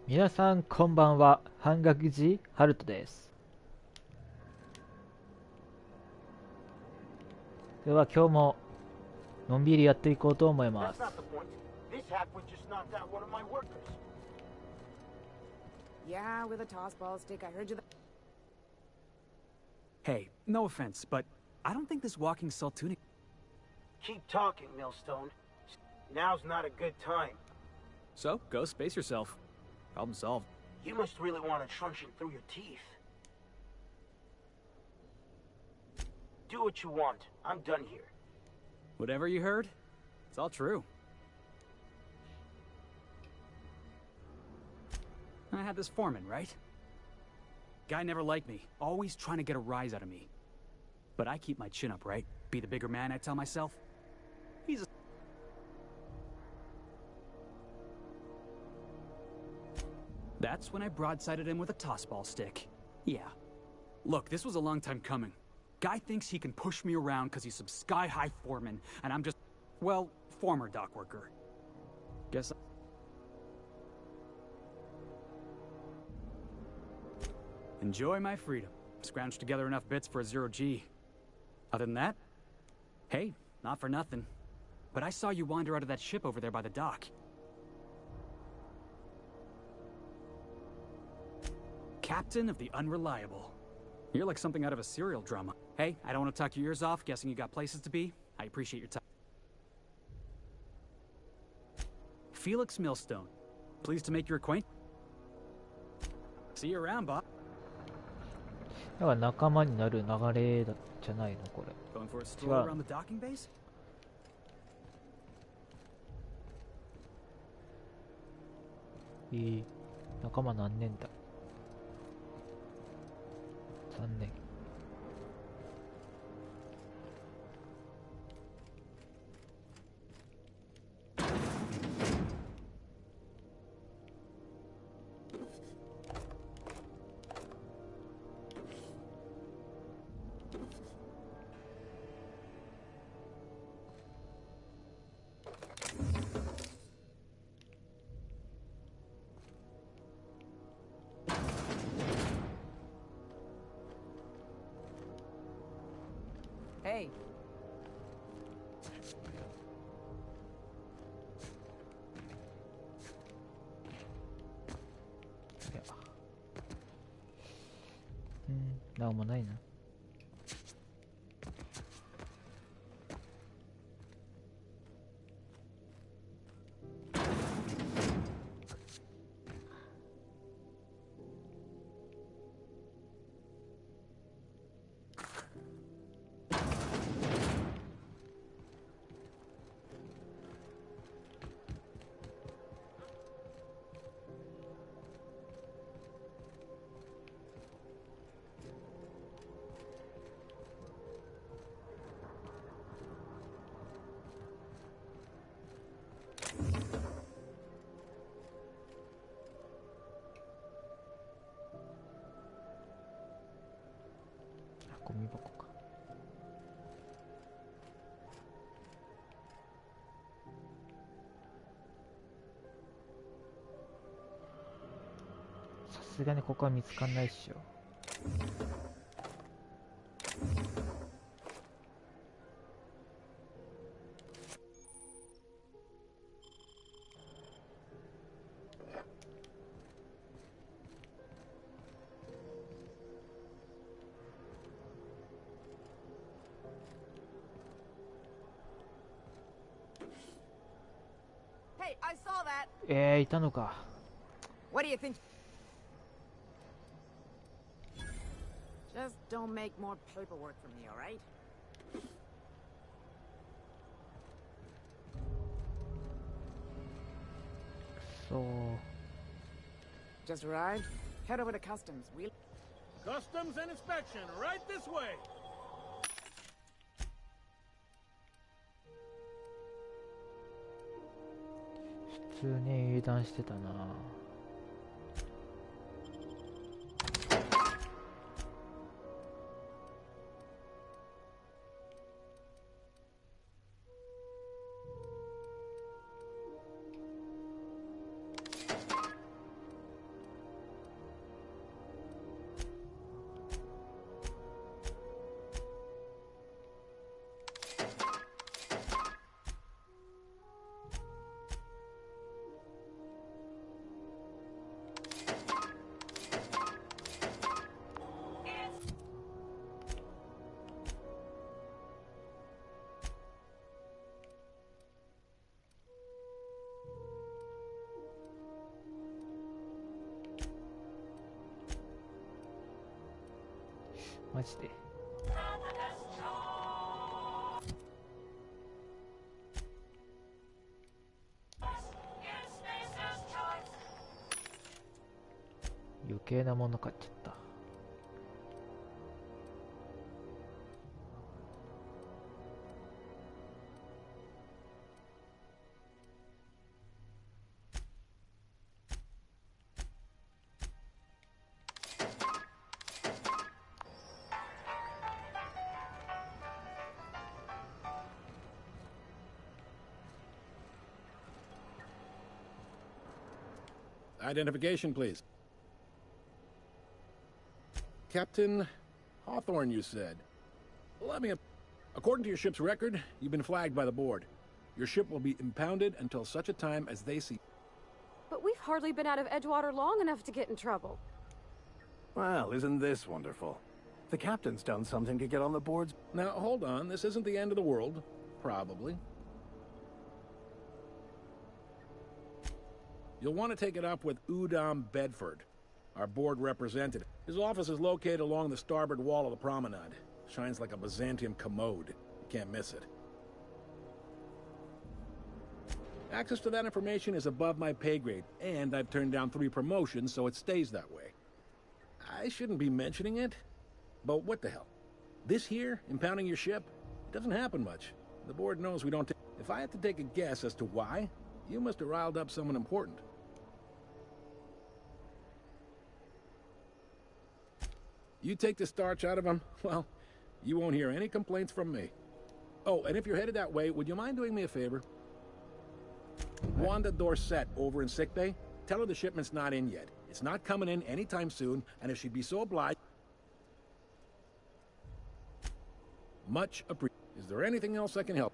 皆さんこんばんは。半額寺ハルトです。では今日ものんびりやっていこうと思います。Hey, no offense, but I don't think this walking cell tuning. Keep talking, Millstone. Now's not a good time. So, go space yourself. Problem solved. You must really want a truncheon through your teeth. Do what you want. I'm done here. Whatever you heard, it's all true. I had this foreman, right? Guy never liked me, always trying to get a rise out of me. But I keep my chin up, right? Be the bigger man, I tell myself. He's a... That's when I broadsided him with a tossball stick. Yeah. Look, this was a long time coming. Guy thinks he can push me around because he's some sky-high foreman, and I'm just, well, former dock worker. Guess enjoy my freedom. Scrounged together enough bits for a 0G. Other than that, hey, not for nothing. But I saw you wander out of that ship over there by the dock. Captain of the Unreliable. You're like something out of a serial drama. Hey, I don't want to talk your ears off, guessing you got places to be. I appreciate your time. Felix Millstone. Pleased to make your acquaintance. See you around, Bob. だから仲間になる流れじゃないのこれ。Going for a stroll around the docking base? 仲間何年だ。3年。Hey. Yeah. なんもないな。ゴミ箱か。さすがにここは見つかんないっしょ。いたのか。What do you think? Just don't make more paperwork for me, all right? So. Just arrived. Head over to customs. We'll. Customs and inspection, right this way. 普通に油断してたな。マジで。余計なもの買っちゃった。Identification, please. Captain Hawthorne, you said. Let me... According to your ship's record, you've been flagged by the board. Your ship will be impounded until such a time as they see... But we've hardly been out of Edgewater long enough to get in trouble. Well, isn't this wonderful? The captain's done something to get on the boards. Now, hold on. This isn't the end of the world. Probably. You'll want to take it up with Udom Bedford, our board representative. His office is located along the starboard wall of the promenade. Shines like a Byzantium commode. You can't miss it. Access to that information is above my pay grade, and I've turned down 3 promotions, so it stays that way. I shouldn't be mentioning it, but what the hell? This here, impounding your ship, it doesn't happen much. The board knows we don't... If I had to take a guess as to why, you must have riled up someone important. You take the starch out of him, well, you won't hear any complaints from me. Oh, and if you're headed that way, would you mind doing me a favor? Wanda Dorset over in sickbay, tell her the shipment's not in yet. It's not coming in anytime soon, and if she'd be so obliged... Much appreciated. Is there anything else I can help?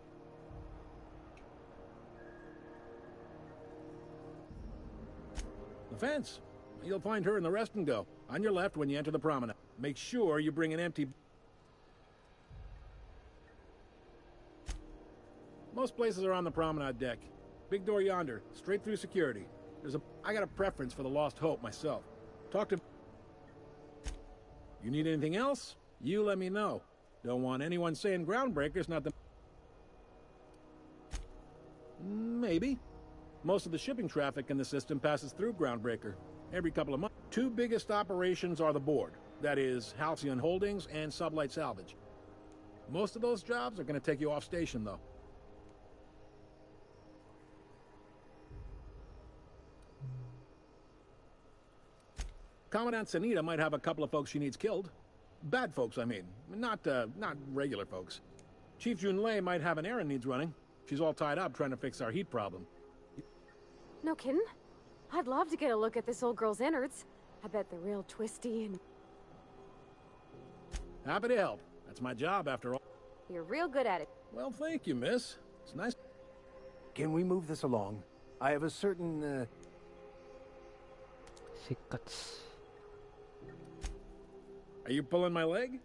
The fence. You'll find her in the rest and go. On your left when you enter the promenade. Make sure you bring an empty... Most places are on the promenade deck. Big door yonder, straight through security. I got a preference for the Lost Hope myself. Talk to... You need anything else? You let me know. Don't want anyone saying Groundbreaker's not the... Maybe. Most of the shipping traffic in the system passes through Groundbreaker. Every couple of months. 2 biggest operations are the board. That is, Halcyon Holdings and Sublight Salvage. Most of those jobs are going to take you off station, though. Commandant Sanita might have a couple of folks she needs killed. Bad folks, I mean. Not regular folks. Chief Junlei might have an errand needs running. She's all tied up trying to fix our heat problem. No kidding? I'd love to get a look at this old girl's innards. I bet they're real twisty and... Happy to help. That's my job, after all. You're real good at it. Well, thank you, miss. It's nice... Can we move this along? I have a certain,せっかち。Are you pulling my leg?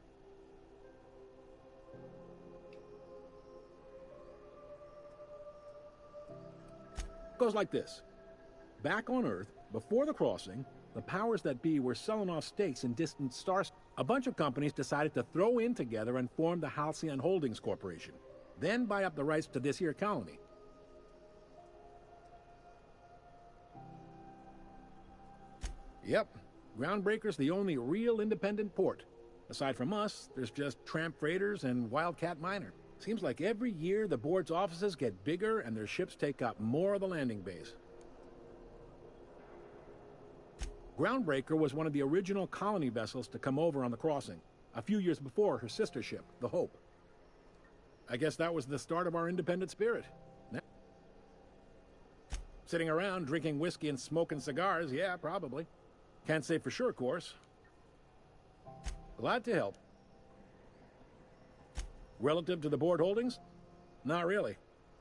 Goes like this. Back on Earth, before the crossing, the powers that be were selling off stakes in distant stars. A bunch of companies decided to throw in together and form the Halcyon Holdings Corporation, then buy up the rights to this here colony. Yep, Groundbreaker's the only real independent port. Aside from us, there's just tramp freighters and Wildcat Minor. Seems like every year the board's offices get bigger and their ships take up more of the landing base. Groundbreaker was one of the original colony vessels to come over on the crossing, a few years before her sister ship, the Hope. I guess that was the start of our independent spirit. Sitting around drinking whiskey and smoking cigars, yeah, probably. Can't say for sure, of course. Glad to help. Relative to the board holdings? Not really.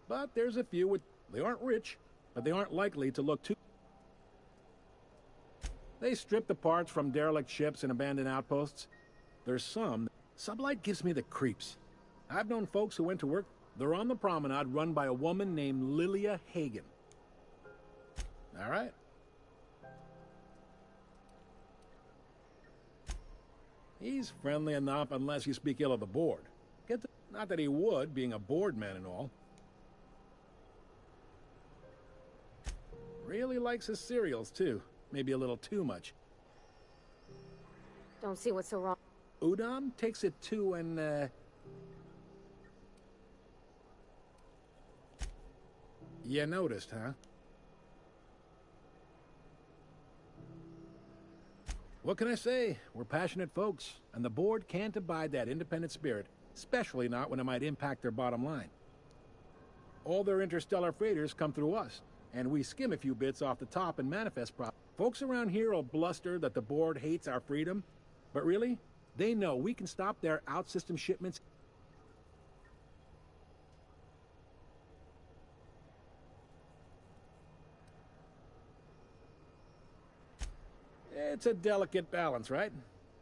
But there's a few with... They aren't rich, but they aren't likely to look too... They strip the parts from derelict ships and abandoned outposts. There's some... Sublight gives me the creeps. I've known folks who went to work... They're on the promenade run by a woman named Lilia Hagen. All right. He's friendly enough unless you speak ill of the board. Not that he would, being a board man and all. Really likes his cereals, too. Maybe a little too much. Don't see what's so wrong. Udam takes it too and, You noticed, huh? What can I say? We're passionate folks, and the board can't abide that independent spirit, especially not when it might impact their bottom line. All their interstellar freighters come through us, and we skim a few bits off the top and manifest profit. Folks around here will bluster that the board hates our freedom, but really, they know we can stop their out-system shipments. It's a delicate balance, right?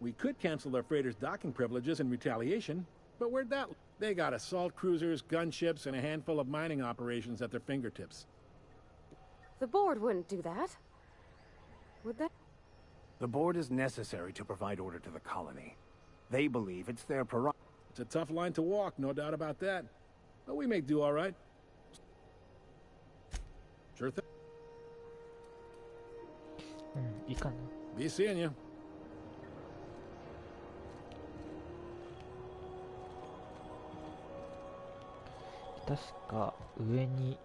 We could cancel their freighters' docking privileges in retaliation, but where'd that... They got assault cruisers, gunships, and a handful of mining operations at their fingertips. The board wouldn't do that. Would they? The board is necessary to provide order to the colony. They believe it's their prerogative. It's a tough line to walk, no doubt about that. But we make do all right. Sure thing. いいかな。 Be seeing you. 確か上に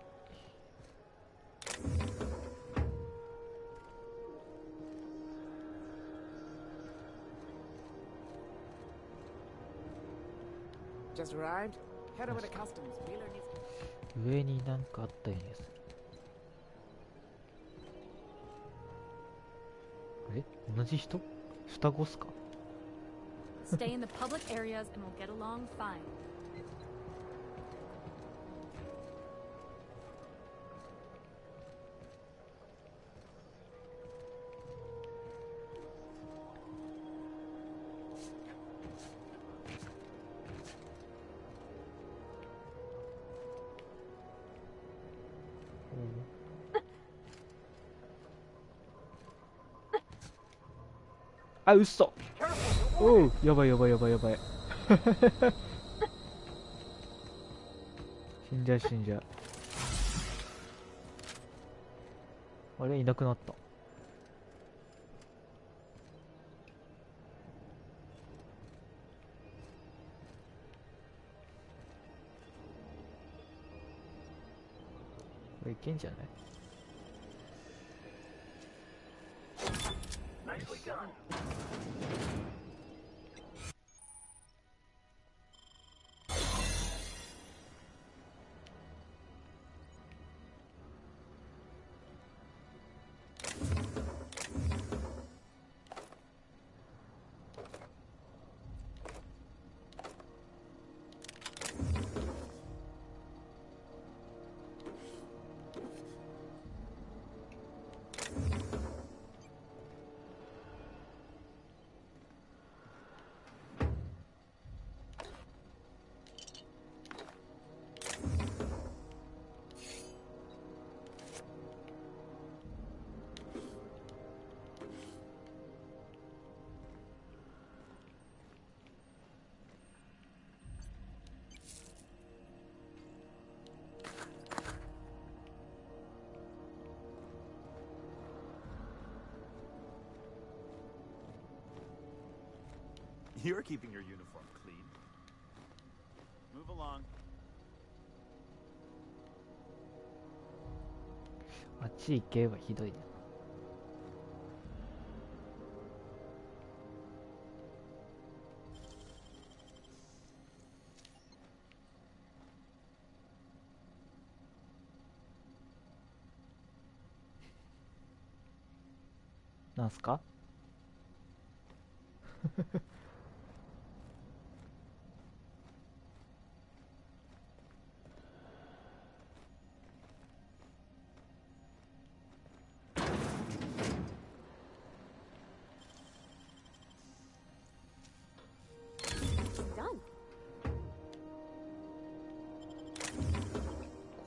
Just arrived? Head over to customs. Wheeler needs... 上になんかあったようにする。え、同じ人？双子っすか？ Stay in the public areas and we'll get along fine. Oh. あ、嘘。おう、やばいやばいやばいやばい。死んじゃう死んじゃう。あれ、いなくなった。これいけんじゃない？ Nicely done. You're keeping your uniform clean. Move along. あっち行けばひどいね。なんすか？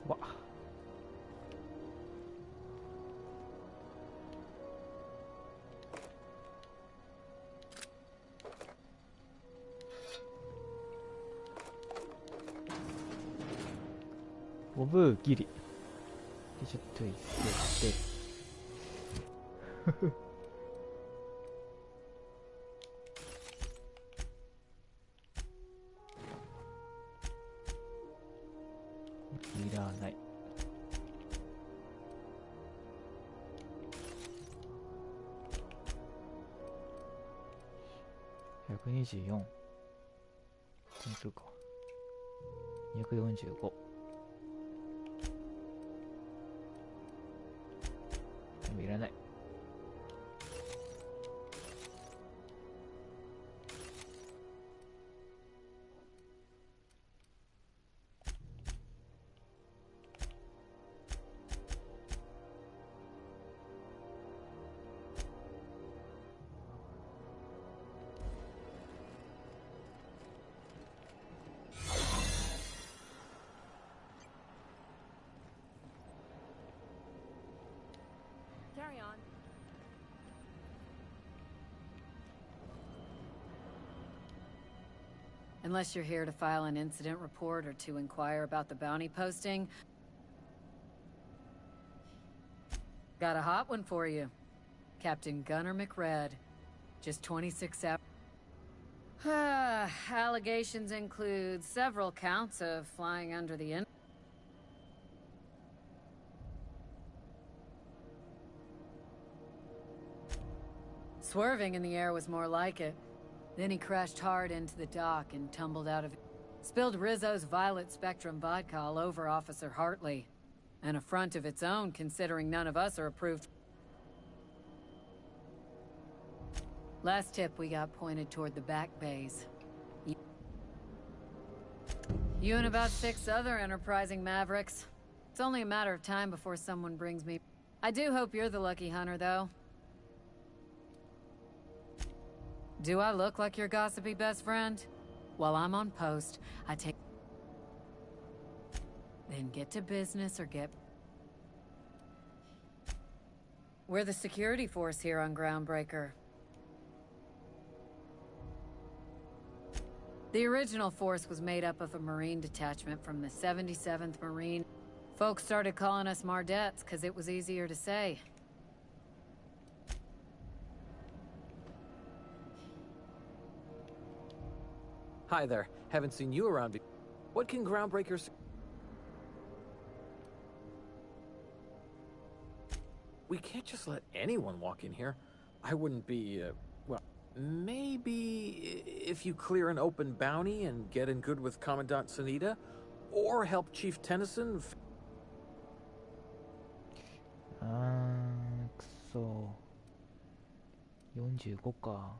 怖っ。ボブギリでちょっと行っていらない。124本当か。245でもいらない。Carry on. Unless you're here to file an incident report or to inquire about the bounty posting. Got a hot one for you. Captain Gunnar McRed. Just 26 hours. Allegations include several counts of flying under the Swerving in the air was more like it. Then he crashed hard into the dock and tumbled out of it. Spilled Rizzo's Violet Spectrum vodka all over Officer Hartley. An affront of its own, considering none of us are approved. Last tip we got pointed toward the back bays. You and about 6 other enterprising mavericks. It's only a matter of time before someone brings me... I do hope you're the lucky hunter, though. Do I look like your gossipy best friend? While I'm on post, I take... Then get to business or get... We're the security force here on Groundbreaker. The original force was made up of a Marine detachment from the 77th Marine. Folks started calling us Mardettes because it was easier to say. Hi there. Haven't seen you around. What can Groundbreakers... We can't just let anyone walk in here. I wouldn't be, well, maybe if you clear an open bounty and get in good with Commandant Sunita, or help Chief Tennyson... くそ45か。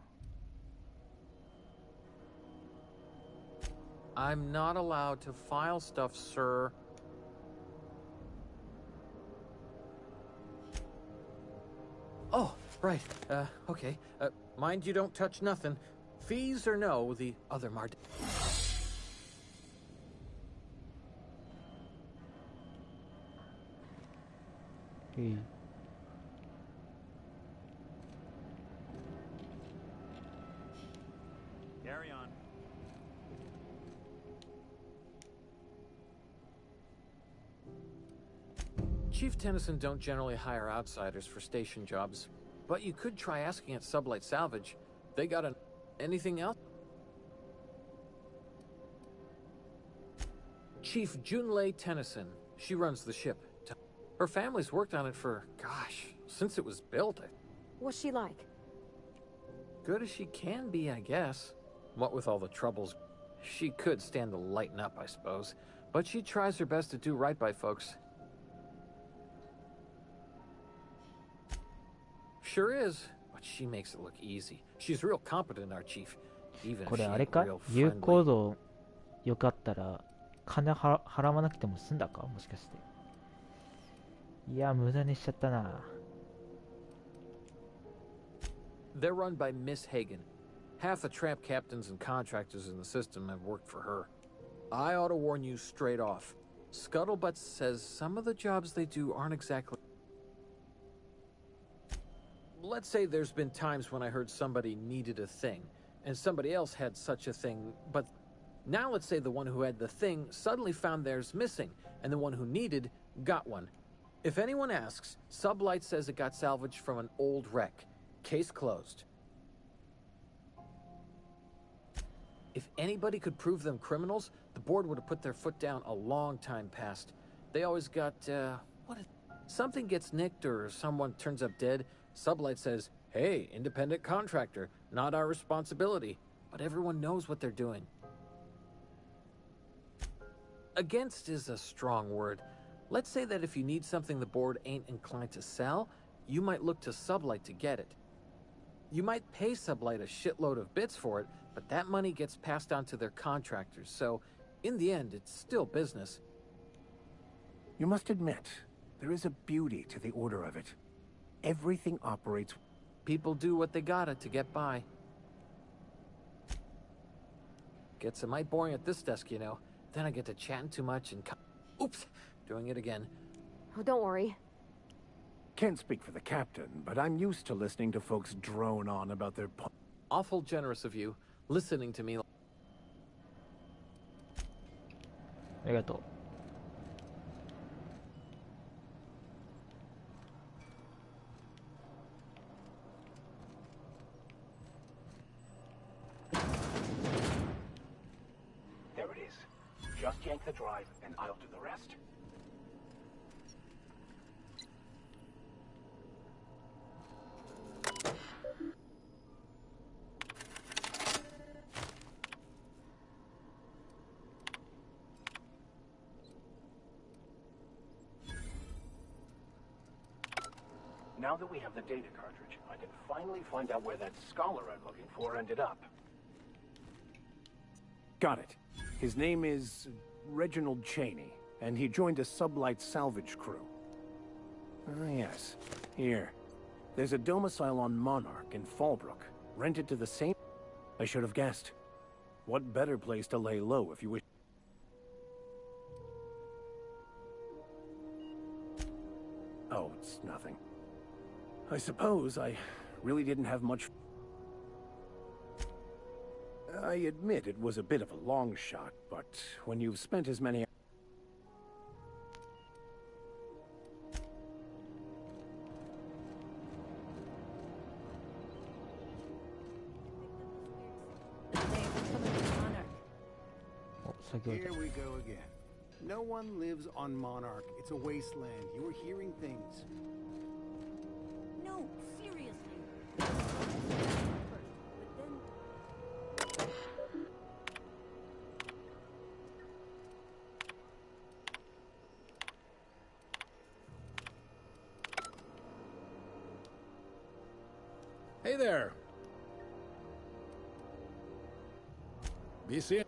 I'm not allowed to file stuff, sir. Oh, right. Okay. Mind you don't touch nothing. Fees or no, the other Mard... Hey. Carry on. Chief Tennyson don't generally hire outsiders for station jobs, but you could try asking at Sublight Salvage. They got an... Anything else? Chief Junlei Tennyson. She runs the ship. Her family's worked on it for, gosh, since it was built. What's she like? Good as she can be, I guess. What with all the troubles, she could stand to lighten up, I suppose. But she tries her best to do right by folks. Sure is, but she makes it look easy. She's real competent, our chief. Even こ if れ she あれ ain't か real 有 friendly. 効度よかったら金払わなくても済んだかもしかして。いや、無駄にしちゃったな。They're run by Miss Hagen. Half the tramp captains and contractors in the system have worked for her. I ought to warn you straight off. Scuttlebutt says some of the jobs they do aren't exactly... Let's say there's been times when I heard somebody needed a thing, and somebody else had such a thing, but Now let's say the one who had the thing suddenly found theirs missing, and the one who needed got one. If anyone asks, Sublight says it got salvaged from an old wreck. Case closed. If anybody could prove them criminals, the board would have put their foot down a long time past. They always got, something gets nicked or someone turns up dead, Sublight says, hey, independent contractor, not our responsibility. But everyone knows what they're doing. Against is a strong word. Let's say that if you need something the board ain't inclined to sell, you might look to Sublight to get it. You might pay Sublight a shitload of bits for it, but that money gets passed on to their contractors, so in the end, it's still business. You must admit, there is a beauty to the order of it. Everything operates. People do what they gotta to get by. Gets a mite boring at this desk, you know. Then I get to chatting too much and... Oops! Doing it again. Oh, don't worry. Can't speak for the captain, but I'm used to listening to folks drone on about their... Awful generous of you, listening to me. ありがとう。There it is. Just yank the drive, and I'll do the rest. Now that we have the data cartridge, I can finally find out where that scholar I'm looking for ended up. Got it. His name is Reginald Cheney, and he joined a Sublight salvage crew. Ah, yes. Here. There's a domicile on Monarch in Fallbrook, rented to the same... I should have guessed. What better place to lay low if you wish... Oh, it's nothing. I suppose I really didn't have much... I admit it was a bit of a long shot, but when you've spent as many... Here we go again. No one lives on Monarch. It's a wasteland. You were hearing things. No, seriously. Hey there. Be seeing.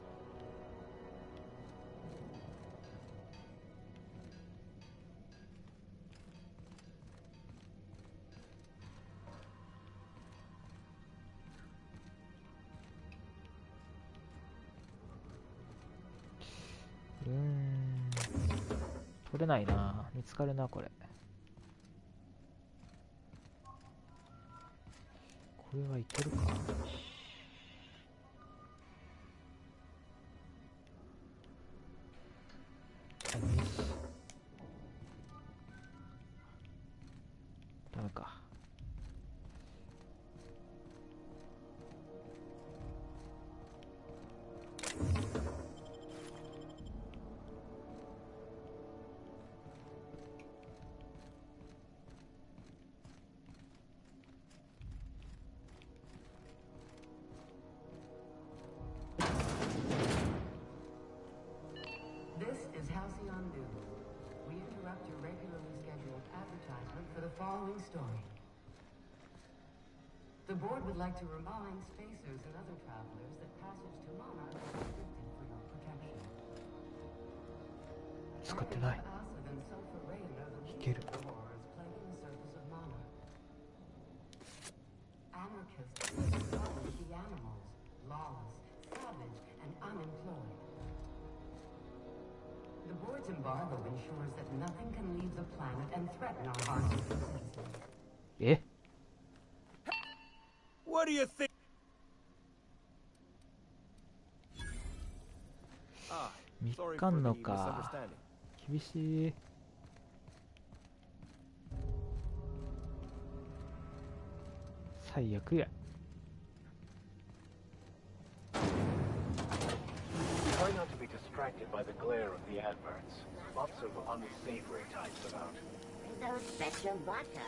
取れないな。見つかるな、これ。これはいけるか。ダメか。Following story. The board would like to remind spacers and other travelers that passage to Monarch is restricted for your protection. 使ってない。いける。Anarchists challenge the animals, lawless, savage, and unemployed. The board's embargo ensures that nothing can leave the planet and threaten our hardworking citizens. Eh? What do you think? かんのか。厳しい。最悪や。Try not to be distracted by the glare of the adverts. Lots of unsavory types about. Those Spectrum vodka.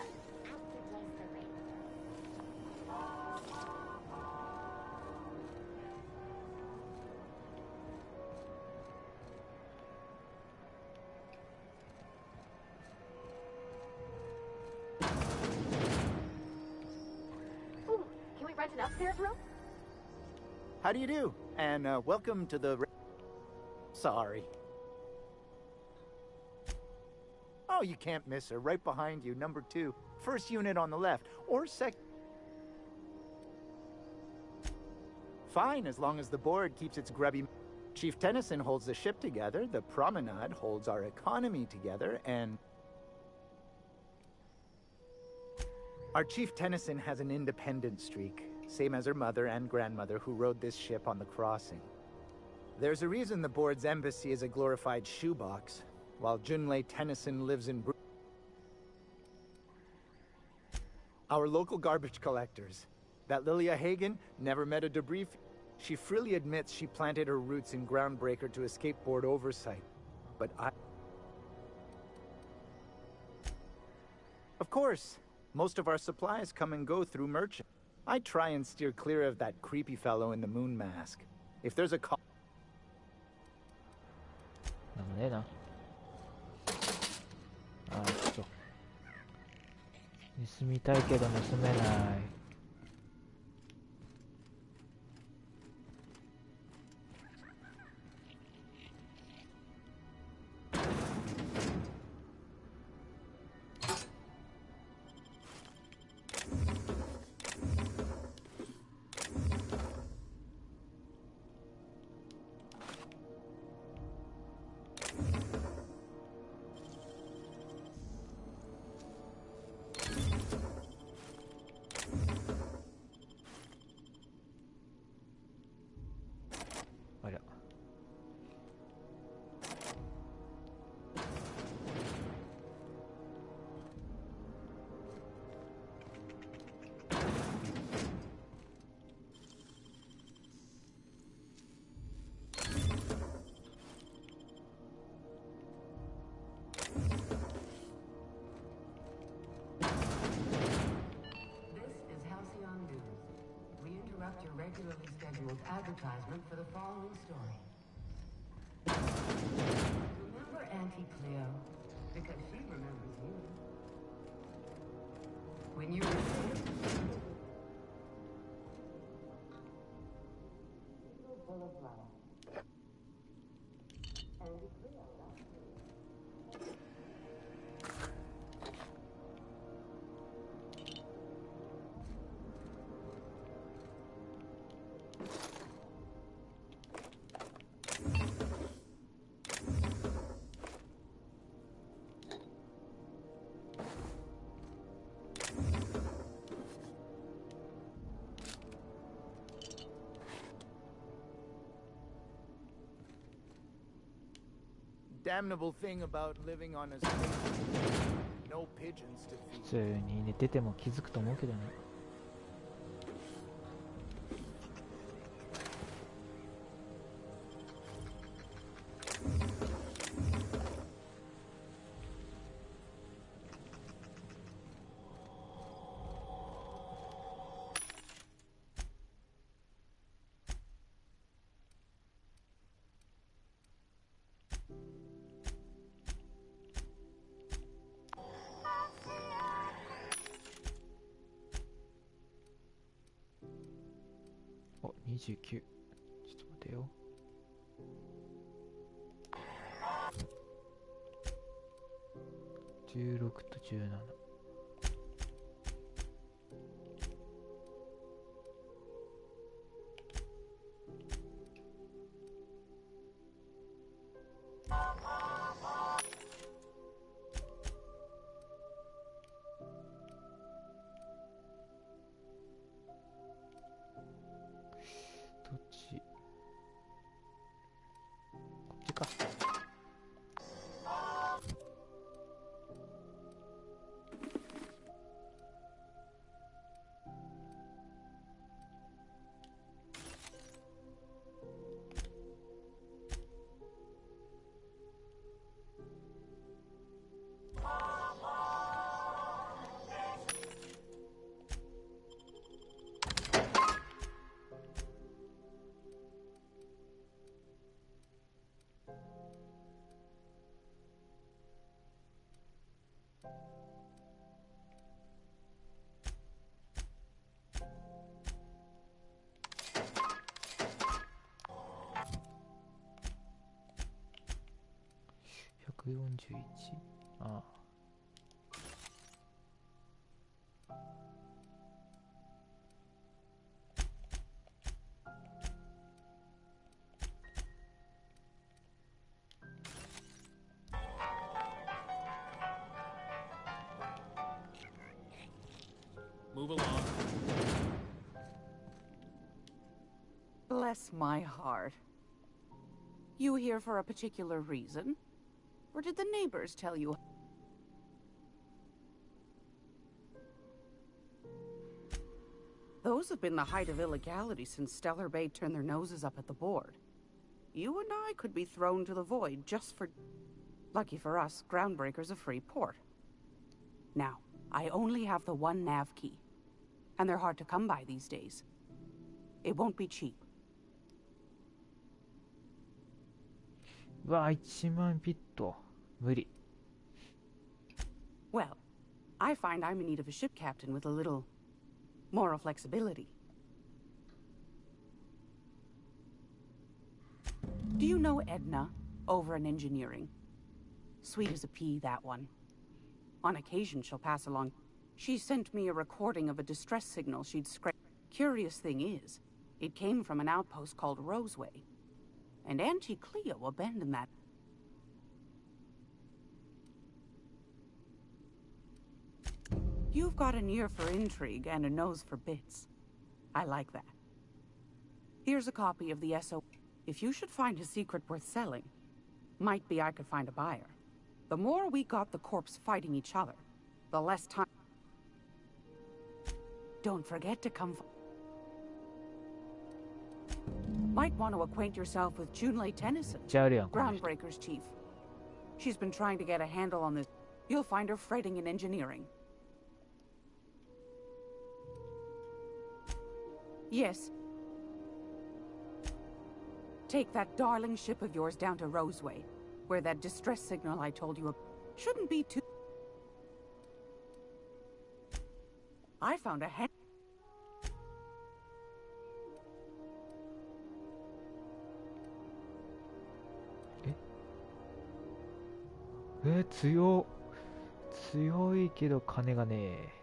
Ooh, can we rent an upstairs room? How do you do? And welcome to the... Sorry. Oh, you can't miss her. Right behind you, number 2. First unit on the left. Or sec... Fine, as long as the board keeps its grubby... Chief Tennyson holds the ship together, the Promenade holds our economy together, and... Our Chief Tennyson has an independent streak, same as her mother and grandmother who rode this ship on the crossing. There's a reason the board's embassy is a glorified shoebox, while Junlei Tennyson lives in... Our local garbage collectors. That Lilia Hagen never met a debris... She freely admits she planted her roots in Groundbreaker to escape board oversight. But I... Of course, most of our supplies come and go through merchant. I try and steer clear of that creepy fellow in the moon mask. If there's a call... なんもねえな。盗みたいけど盗めない。ありゃ。Your regularly scheduled advertisement for the following story. Remember Auntie Cleo? Because she remembers you. When you were full of love. Auntie Cleo. Damnable thing about living on a space. No pigeons to feed. 普通に寝てても気づくと思うけどね。お、29。ちょっと待てよ。16と17。どっち？こっちか。141。ああ。Move along. Bless my heart. You here for a particular reason? Or did the neighbors tell you? Those have been the height of illegality since Stellar Bay turned their noses up at the board. You and I could be thrown to the void just for... Lucky for us, Groundbreaker's a free port. Now, I only have the one nav key. And they're hard to come by these days. It won't be cheap. うわ、1万ビット。無理。Well, I find I'm in need of a ship captain with a little moral flexibility. Do you know Edna, over in engineering? Sweet as a pea, that one. On occasion, she'll pass along. She sent me a recording of a distress signal she'd scraped. Curious thing is, it came from an outpost called Roseway. And Auntie Cleo abandoned that. You've got an ear for intrigue and a nose for bits. I like that. Here's a copy of the SO. If you should find a secret worth selling, might be I could find a buyer. The more we got the corps fighting each other, the less time. Don't forget to come. Might want to acquaint yourself with Junlei Tennyson, Groundbreaker's chief. She's been trying to get a handle on this. You'll find her fretting in engineering. Yes. Take that darling ship of yours down to Roseway, where that distress signal I told you shouldn't be too... I found a hand...強いけど金がねえ。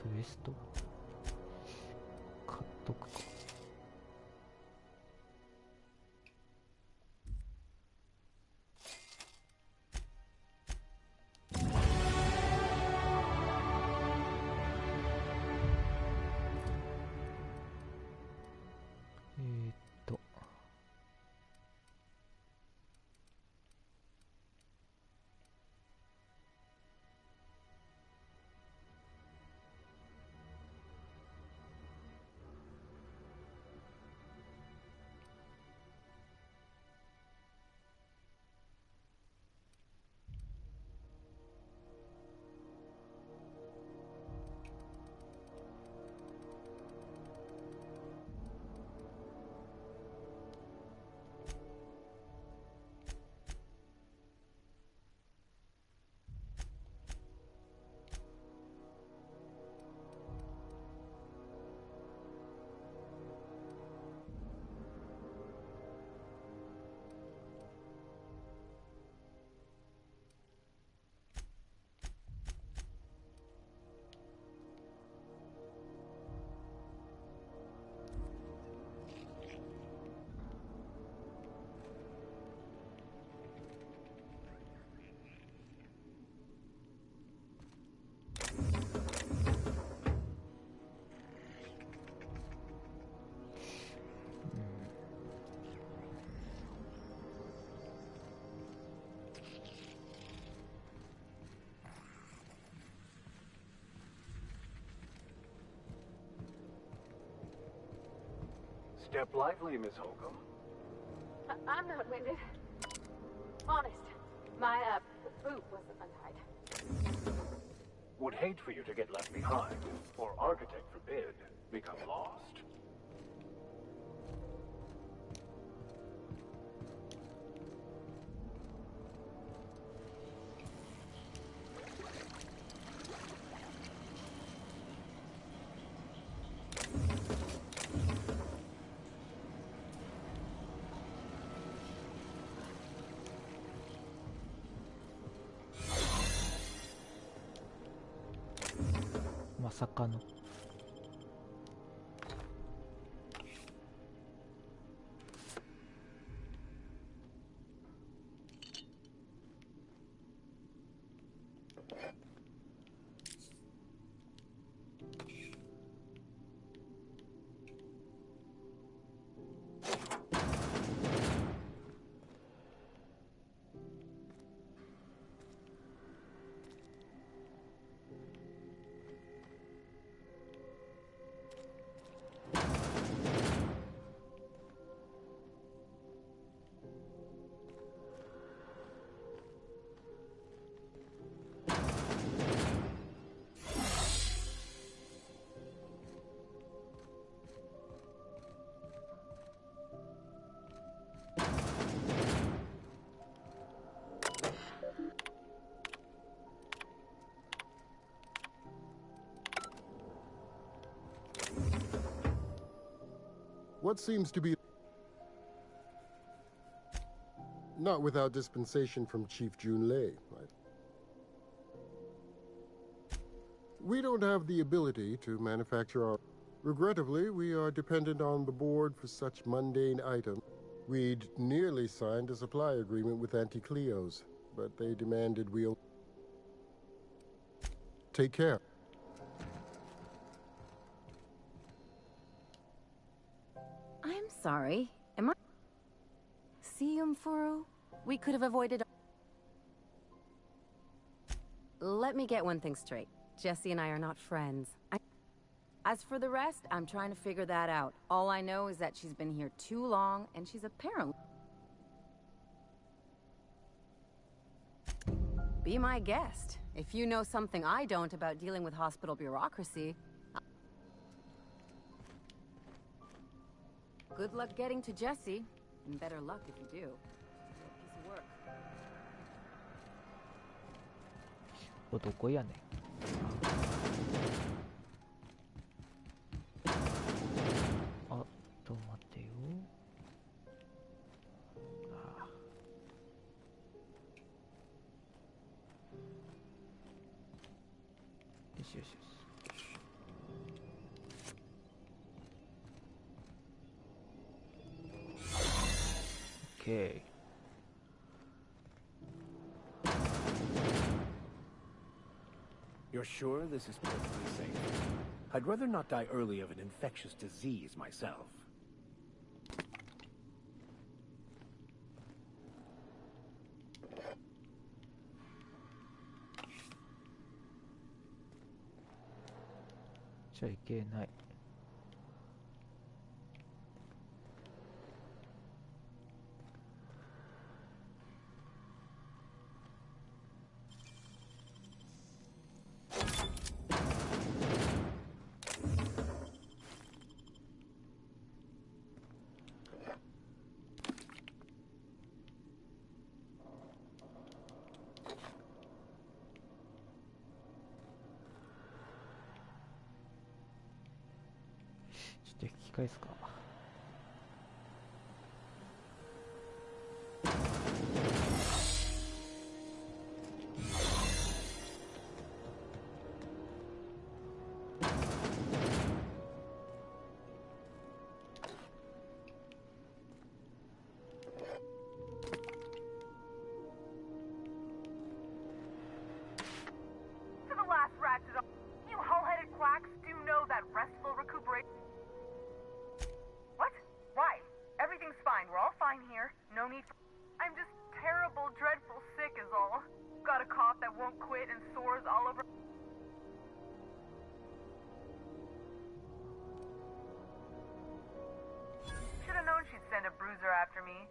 クエスト買っとくか。Step lively, Miss Holcomb. I'm not winded. Honest, my boot wasn't untied. What would hate for you to get left behind, or architect forbid, become lost.まさかの。What seems to be not without dispensation from Chief Junlei, right? We don't have the ability to manufacture our... Regrettably, we are dependent on the board for such mundane items. We'd nearly signed a supply agreement with Anti-Cleo's, but they demanded we'll... Take care. I'm sorry. Am I... Furu? We could have avoided... Let me get one thing straight. Jesse and I are not friends. As for the rest, I'm trying to figure that out. All I know is that she's been here too long, and she's apparently... Be my guest. If you know something I don't about dealing with hospital bureaucracy... Good luck getting to Jesse, and better luck if you do. Piece of work. ここどこやねん。あ、と待てよ。ああ。よしよしよし。Okay. You're sure this is perfectly safe? I'd rather not die early of an infectious disease myself. I can't.ちょっと引き返すか。To the last ratchet, you hull-headed quacks do know that restful recuperation. What? Why? Everything's fine. We're all fine here. No need for... I'm just terrible, dreadful sick is all. Got a cough that won't quit and sores all over... Should've known she'd send a bruiser after me.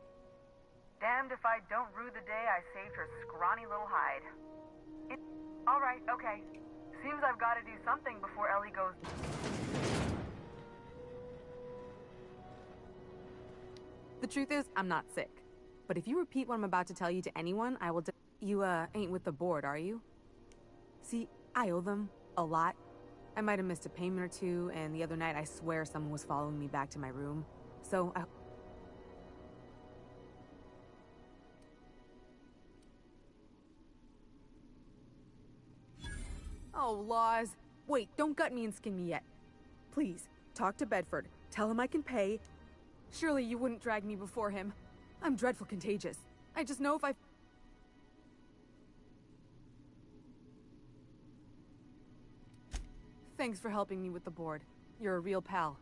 Damned if I don't rue the day I saved her scrawny little hide. Alright, okay. Seems I've got to do something before Ellie goes. The truth is, I'm not sick. But if you repeat what I'm about to tell you to anyone, I will. You, ain't with the board, are you? See, I owe them a lot. I might have missed a payment or two, and the other night I swear someone was following me back to my room. So, Oh, laws. Wait, don't gut me and skin me yet. Please, talk to Bedford. Tell him I can pay. Surely you wouldn't drag me before him. I'm dreadful contagious. I just know if I... Thanks for helping me with the board. You're a real pal.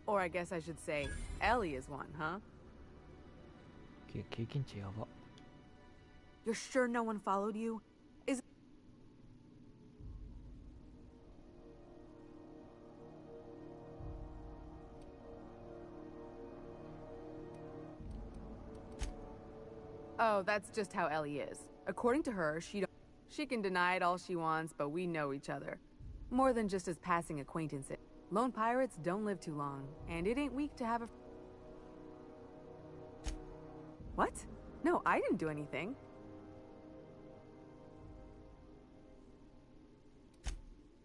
Or I guess I should say, Ellie is one, huh? 経験値やば。 You're sure no one followed you? Is... Oh, that's just how Ellie is. According to her, she can deny it all she wants, but we know each other. More than just as passing acquaintances. Lone pirates don't live too long, and it ain't weak to have a... What? No, I didn't do anything.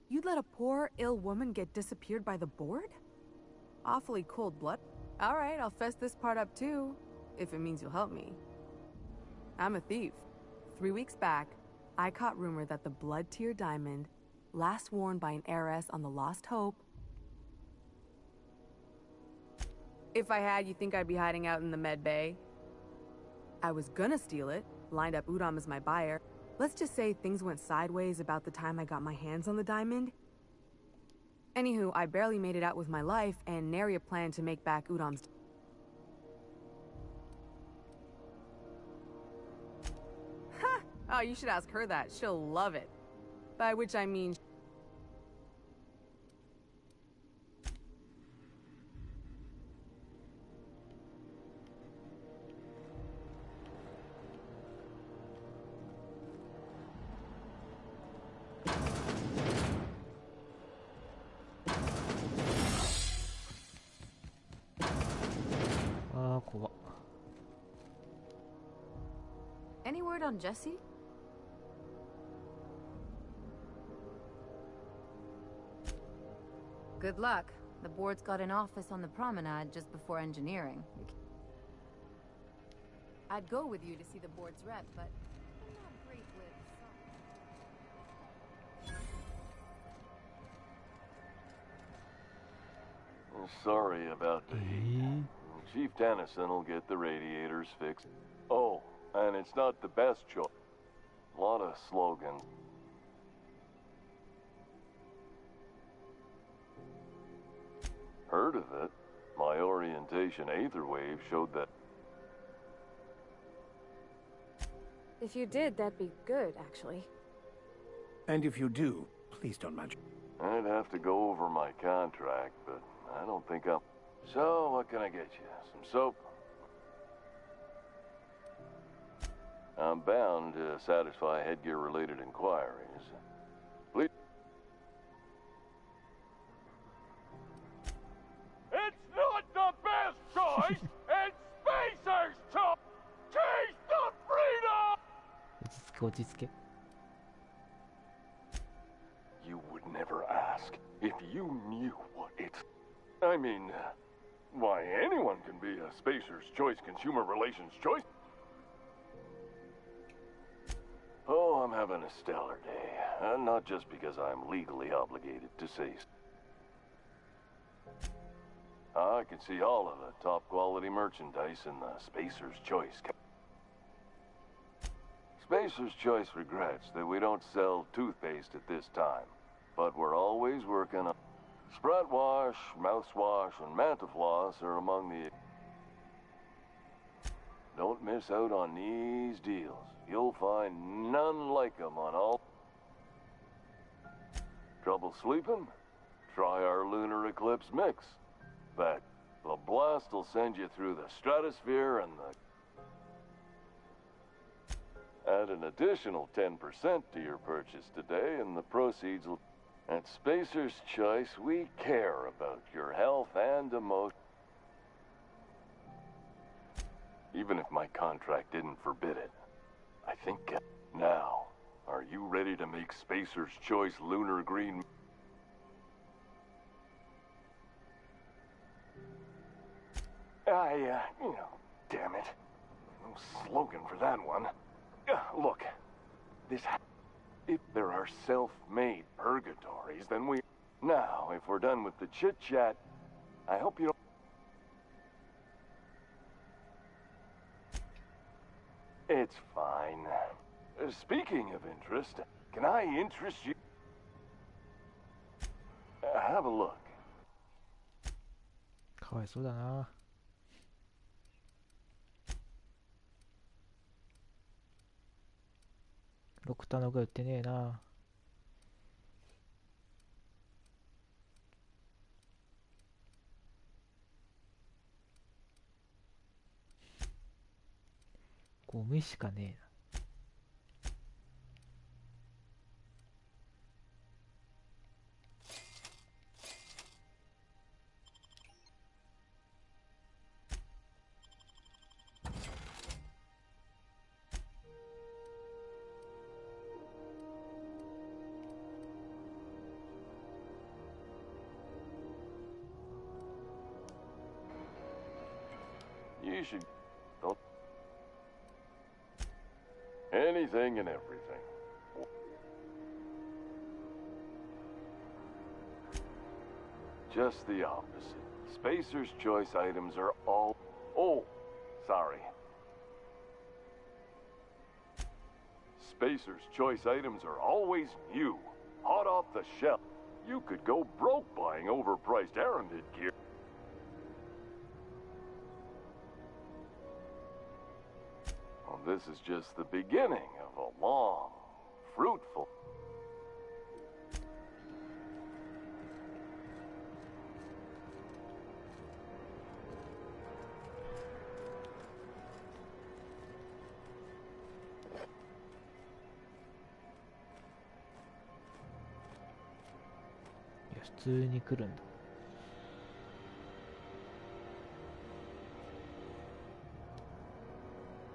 You'd let a poor, ill woman get disappeared by the board? Awfully cold blood. All right, I'll fess this part up too, if it means you'll help me. I'm a thief. 3 weeks back, I caught rumor that the blood tier diamond, last worn by an heiress on the Lost Hope... If I had, you think I'd be hiding out in the Med Bay? I was gonna steal it, lined up Udom as my buyer. Let's just say things went sideways about the time I got my hands on the diamond. Anywho, I barely made it out with my life, and nary a plan to make back Udom's... Ha! Oh, you should ask her that. She'll love it. By which I mean... Any word on Jesse? Good luck. The board's got an office on the promenade just before engineering. I'd go with you to see the board's rep, but I'm not great with... Sorry about the heat. Chief Tennyson will get the radiators fixed. Oh, and it's not the best choice. A lot of slogans. Heard of it? My orientation aether wave showed that. If you did, that'd be good, actually. And if you do, please don't mention. I'd have to go over my contract, but I don't think I'm... So, what can I get you? Some soap? I'm bound to satisfy headgear-related inquiries. Please... It's not the best choice! It's Spacer's choice! Chase the freedom! 落ち着け。 You would never ask if you knew what it's... I mean, why, anyone can be a Spacer's Choice consumer relations choice. Oh, I'm having a stellar day. And not just because I'm legally obligated to say so. I can see all of the top quality merchandise in the Spacer's Choice. Spacer's Choice regrets that we don't sell toothpaste at this time, but we're always working on... Sprout wash, mouthwash, and Mantafloss are among the... Don't miss out on these deals. You'll find none like them on all... Trouble sleeping? Try our Lunar Eclipse mix. That the blast will send you through the stratosphere and the... add an additional 10% to your purchase today, and the proceeds will... At Spacer's Choice, we care about your health and emotion. Even if my contract didn't forbid it. I think... Now, are you ready to make Spacer's Choice lunar green? Damn it. No slogan for that one. Look, if there are self-made purgatories, then we... Now, if we're done with the chit-chat, I hope you don't... It's fine. Speaking of interest, can I interest you? Have a look. かわいそうだな。6タノが売ってねえな。ゴミしかねえな。You should... Anything and everything. Just the opposite. Spacer's Choice items are all... Oh, sorry. Spacer's Choice items are always new, hot off the shelf. You could go broke buying overpriced erranded gear. Well, this is just the beginning of a long, fruitful...いや、普通に来るんだ。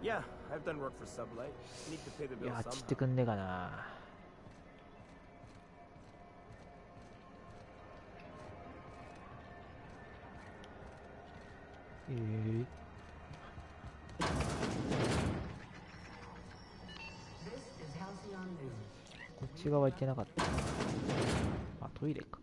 Yeah, I've done work for Sublight. Need to pay the い bill や、あっち行って somehow. くんねえかな。こっち側行ってなかった。あ、トイレか。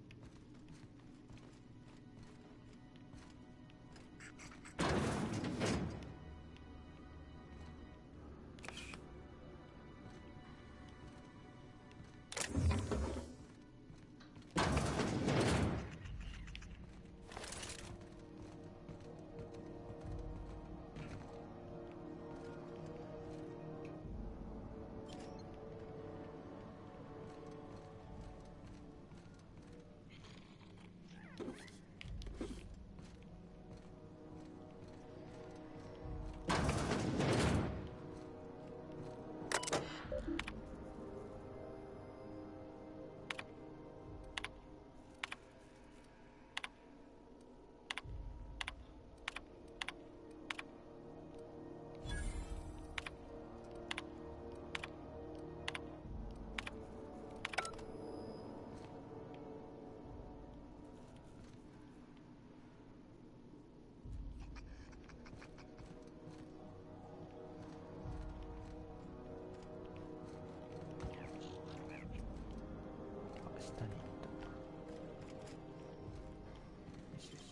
下に行った。よしよし。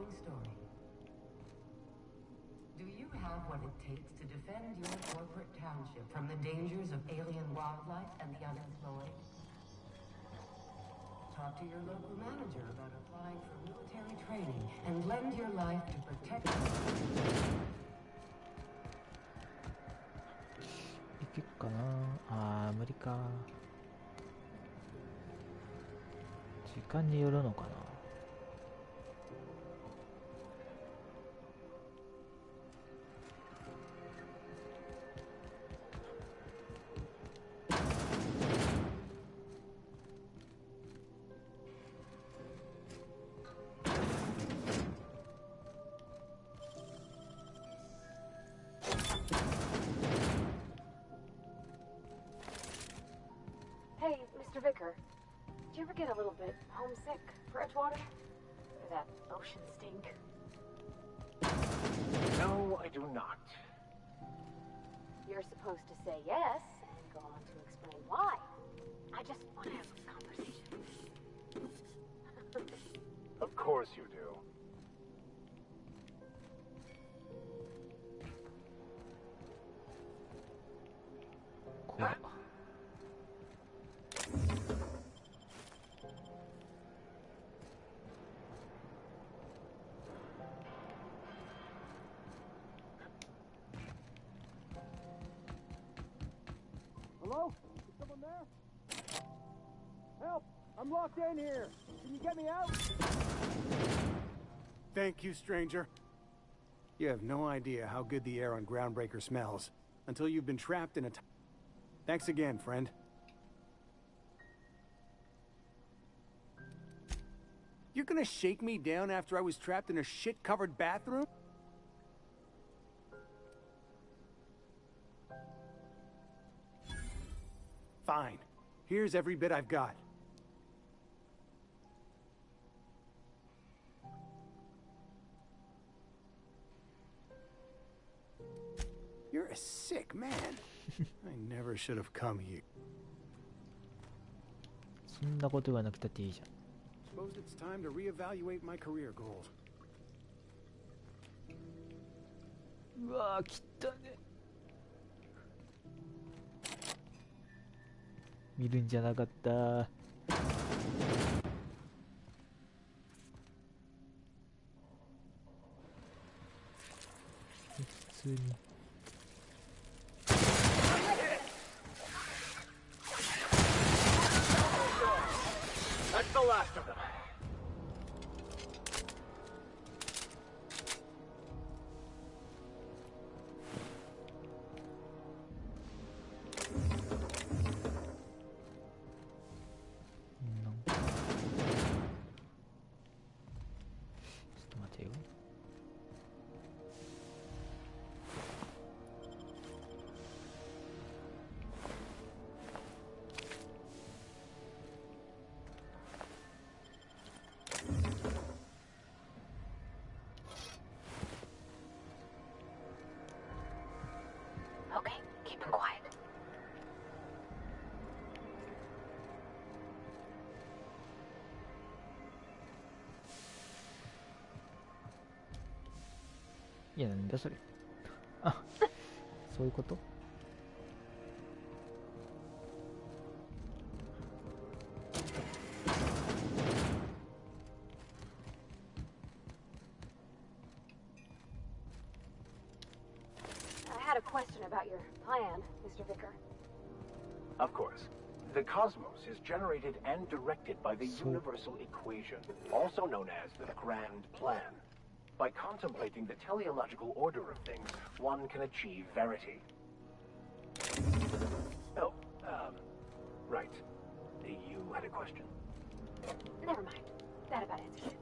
following story. Do you have what it takes to defend your corporate township from the dangers of alien wildlife and the unemployed? Talk to your local manager about applying for military training and lend your life to protect. いけっかなあー、無理か。時間によるのかな。Hey, Mr. Vicker. Did you ever get a little bit homesick for Edgewater? For that ocean stink? No, I do not. You're supposed to say yes and go on to explain why. I just want to have this conversation. Of course you do. Hello? Is someone there? Help! I'm locked in here! Can you get me out? Thank you, stranger. You have no idea how good the air on Groundbreaker smells until you've been trapped in a... Thanks again, friend. You're gonna shake me down after I was trapped in a shit-covered bathroom? Fine. Here's every bit I've got. You're a sick man. I never should have come here. そんなこと言わなくたっていいじゃん。 Suppose it's time to reevaluate my career goals. うわー、きったね。見るんじゃなかった。普通に。That's the last of them. Okay, keep it quiet.いや、なんだそれ。あ、そういうこと？ I had a question about your plan, Mr. Vicker. Of course. The cosmos is generated and directed by the universal equation, also known as the Grand Plan. By contemplating the teleological order of things, one can achieve verity. Oh, right. You had a question? Never mind. That about answers it.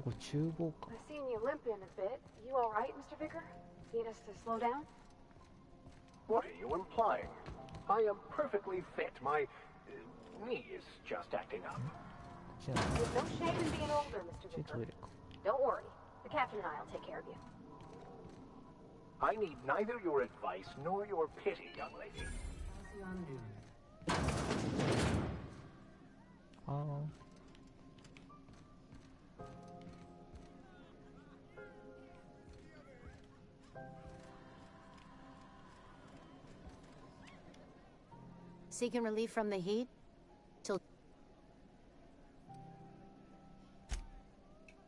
こ厨房か。 I've seen you limping a bit. You all right, Mr. Vicker? Need us to slow down? What are you implying? I am perfectly fit. My knee is just acting up. There's no shame in being older, Mr. Vicker. Don't worry. The captain and I'll take care of you. I need neither your advice nor your pity, young lady. Oh. Seeking relief from the heat? Till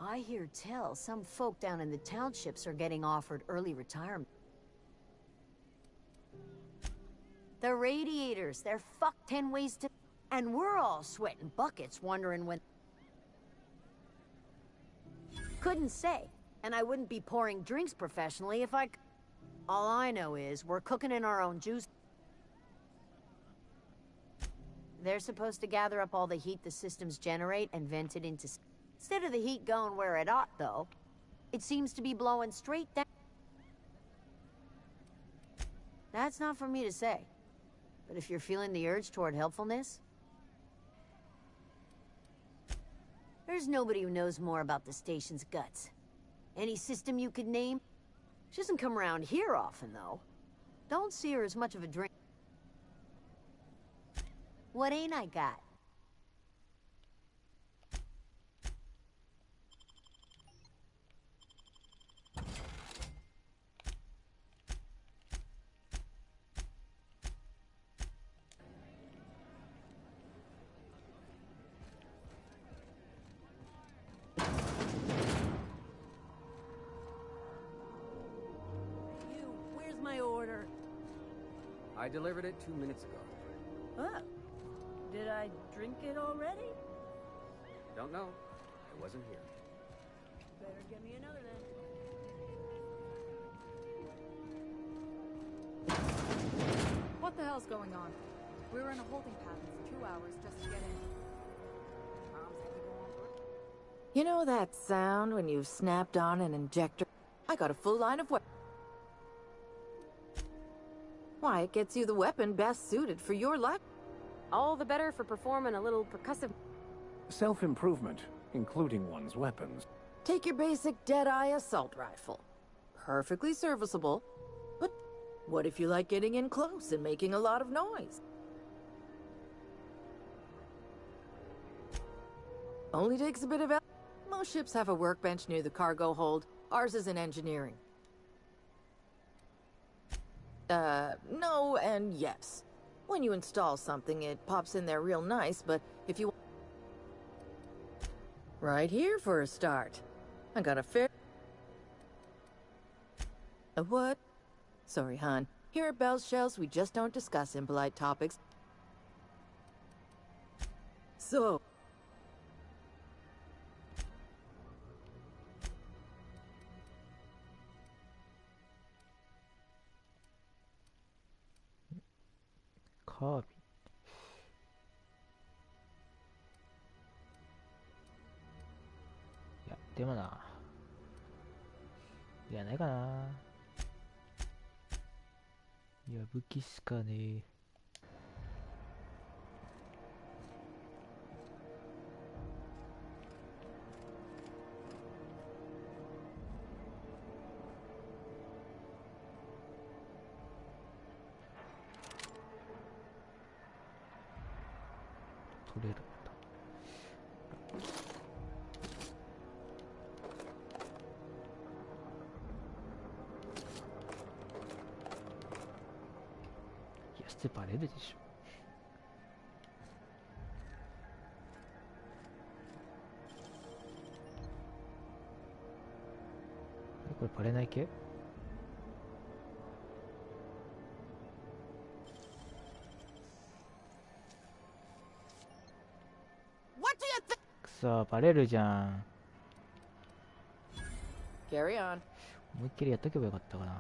I hear tell some folk down in the townships are getting offered early retirement. The radiators, they're fucked 10 ways to... And we're all sweating buckets wondering when... Couldn't say. And I wouldn't be pouring drinks professionally if I... All I know is we're cooking in our own juice. They're supposed to gather up all the heat the systems generate and vent it into... Instead of the heat going where it ought, though, it seems to be blowing straight down. That's not for me to say. But if you're feeling the urge toward helpfulness... There's nobody who knows more about the station's guts. Any system you could name? She doesn't come around here often, though. Don't see her as much of a drink. What ain't I got? Where's my order? I delivered it 2 minutes ago. Oh. Did I drink it already? Don't know. I wasn't here. Better get me another then. What the hell's going on? We were in a holding pattern for 2 hours just to get in. You know that sound when you've snapped on an injector? I got a full line of weapons. Why, it gets you the weapon best suited for your life. All the better for performing a little percussive... Self-improvement, including one's weapons. Take your basic Deadeye assault rifle. Perfectly serviceable. But what if you like getting in close and making a lot of noise? Only takes a bit of... Most ships have a workbench near the cargo hold. Ours is in engineering. No and yes. When you install something, it pops in there real nice, but if you... Right here for a start. I got a fair... A what? Sorry, hon. Here at Bell's Shells, we just don't discuss impolite topics. So...カービィ。いや、でもな。いや、ないかな。いや、武器しかねえ。取れるんだ。いや、捨てバレるでしょ。これバレない系？くそ、バレるじゃん。Carry on. 思いっきりやっとけばよかったかな。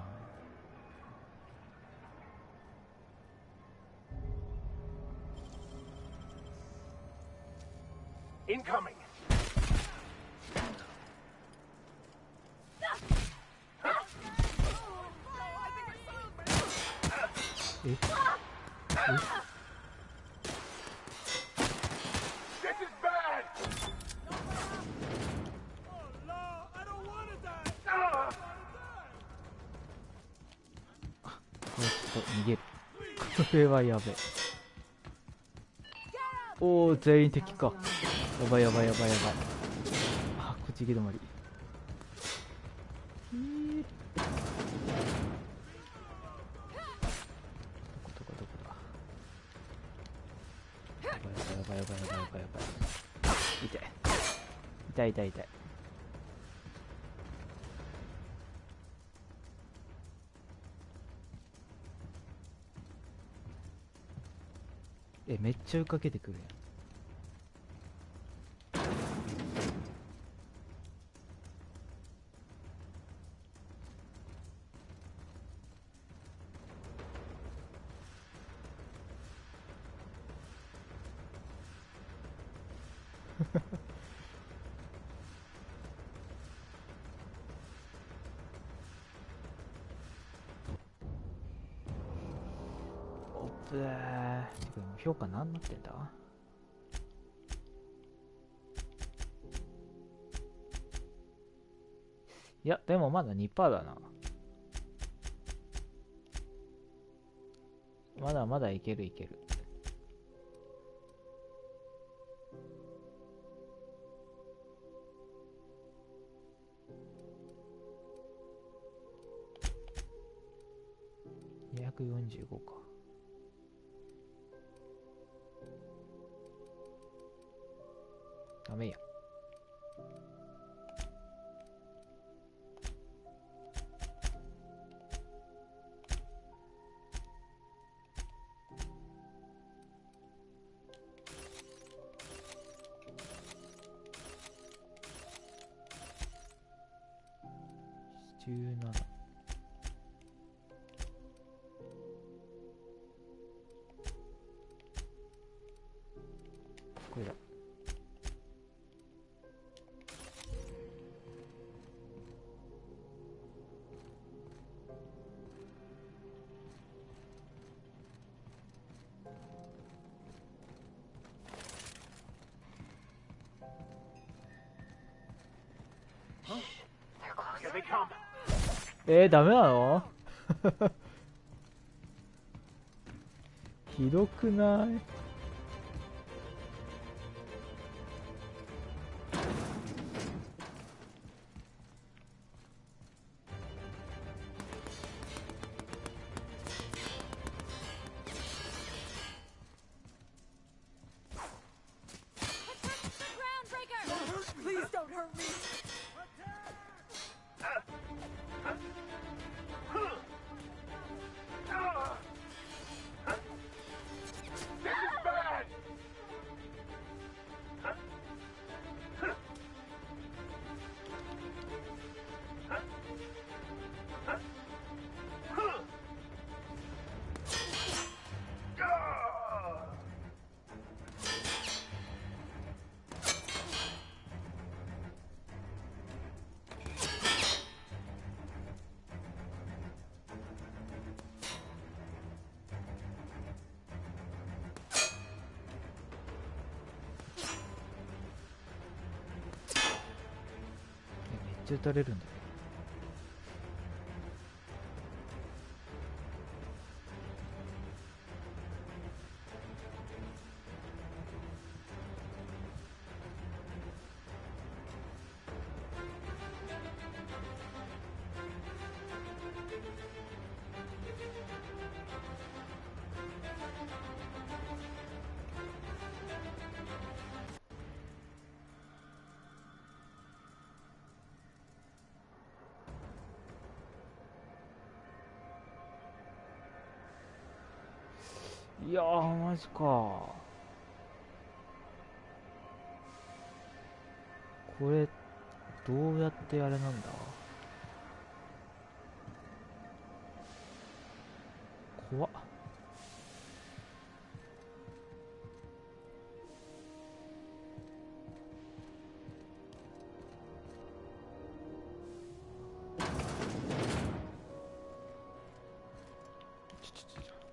Incoming. ええ これちょっと逃げる。これはやべえ。おお、全員敵か。やばいやばいやばいやばい。あ、こっち行き止まり。どこだ。やばいやばいやばいやばいやばいやばいやばい。痛い。痛い痛い痛い。めっちゃ追いかけてくるやん。おっぶー。てか今評価何なってんだ。いや、でもまだ 2% だな。まだまだいけるいける。245か。ダメや。17。これだ。ダメなの？ひどくない？Please don't hurt me. This is bad.めっちゃ撃たれるんだね。いやー、マジか。これどうやってあれなんだ。怖っ。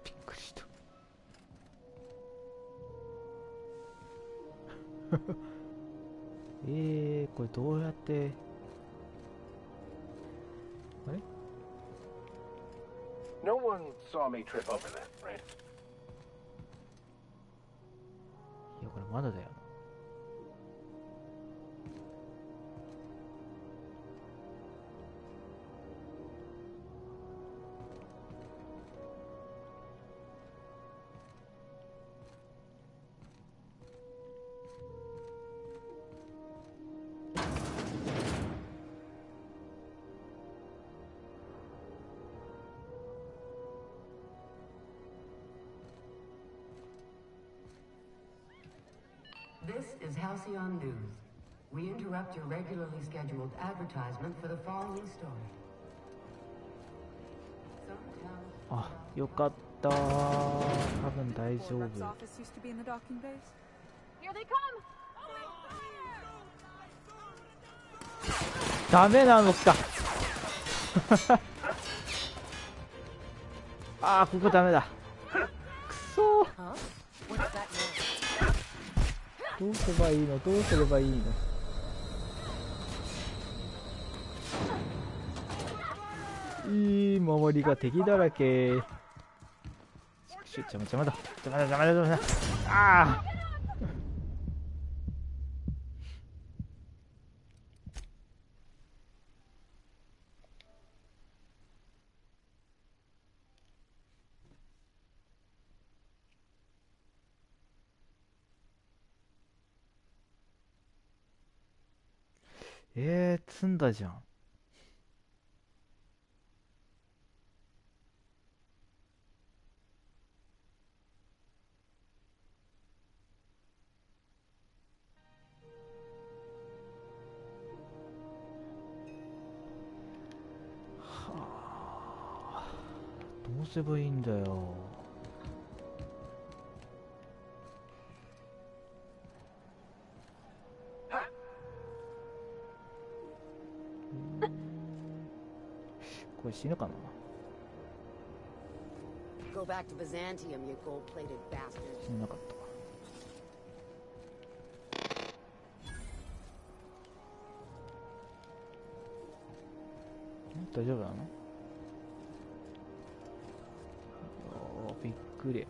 びっくこれどうやってあれ No one saw me trip over that, right? いやこれまだだよな。This is Halcyon News. We interrupt your regularly scheduled advertisement for the following story. あ、よかった。多分大丈夫。 Office used to be in the docking bays. Here they come! ダメなのか。ああ、ここダメだ。くそー。どうすればいいの、どうすればいいの。いい守りが敵だらけ。邪魔だ。ああ。積んだじゃん。はあ、どうすればいいんだよ。これ死ぬかな。 Go back to Byzantium, you gold-plated bastard. 死ななかった。大丈夫なの？びっくり。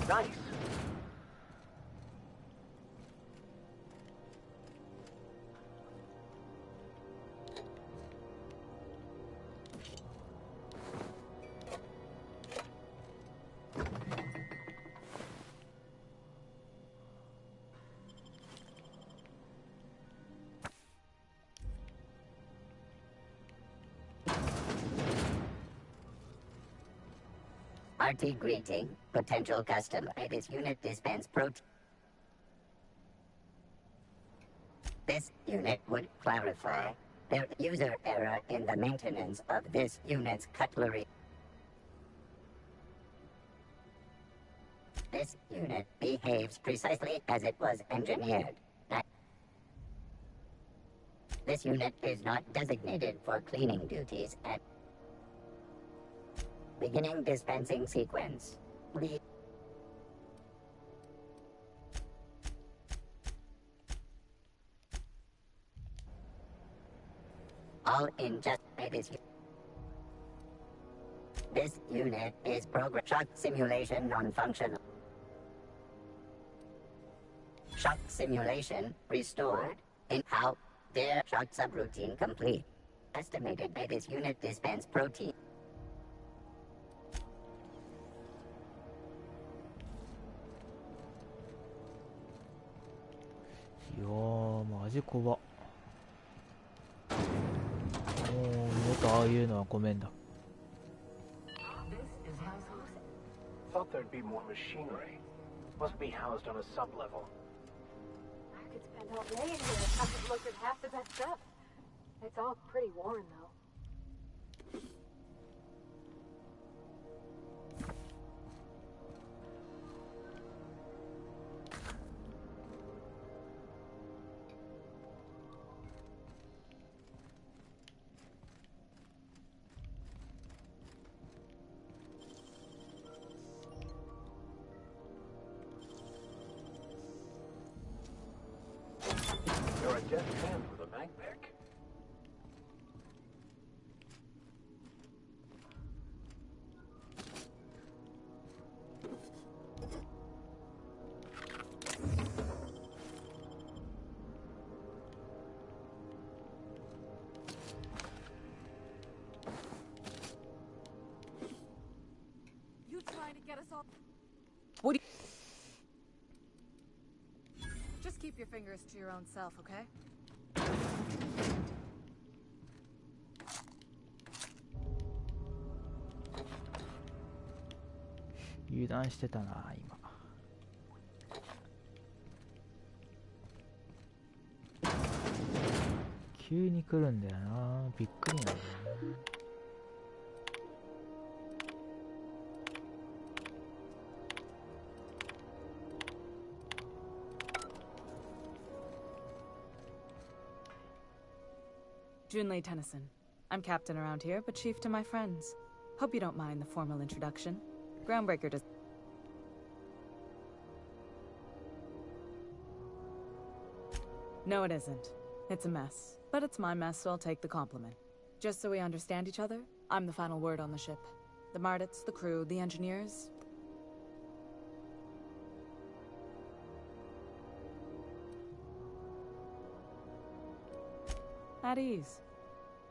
Nice. RT greeting. Potential customer. This unit dispense protein. This unit would clarify the user error in the maintenance of this unit's cutlery. This unit behaves precisely as it was engineered. This unit is not designated for cleaning duties at beginning dispensing sequence. All in just this unit is program shock simulation non-functional. Shock simulation restored. In how their shock subroutine complete. Estimated by this unit dispense protein. いやーマジ怖っ。もう二度とああいうのはごめんだ。 Thought there'd be more machinery. Must be housed on a sub-level. I could spend all day in here. Haven't looked at half the best stuff. It's all pretty worn, though. deft hand with a mag pick. You trying to get us all? What do you... Just keep your fingers to your own self, okay? 油断してたな今。急に来るんだよな、びっくりなんだよね。Junlei Tennyson. I'm captain around here, but chief to my friends. Hope you don't mind the formal introduction. Groundbreaker does... No, it isn't. It's a mess. But it's my mess, so I'll take the compliment. Just so we understand each other, I'm the final word on the ship. The Mardits, the crew, the engineers... At ease.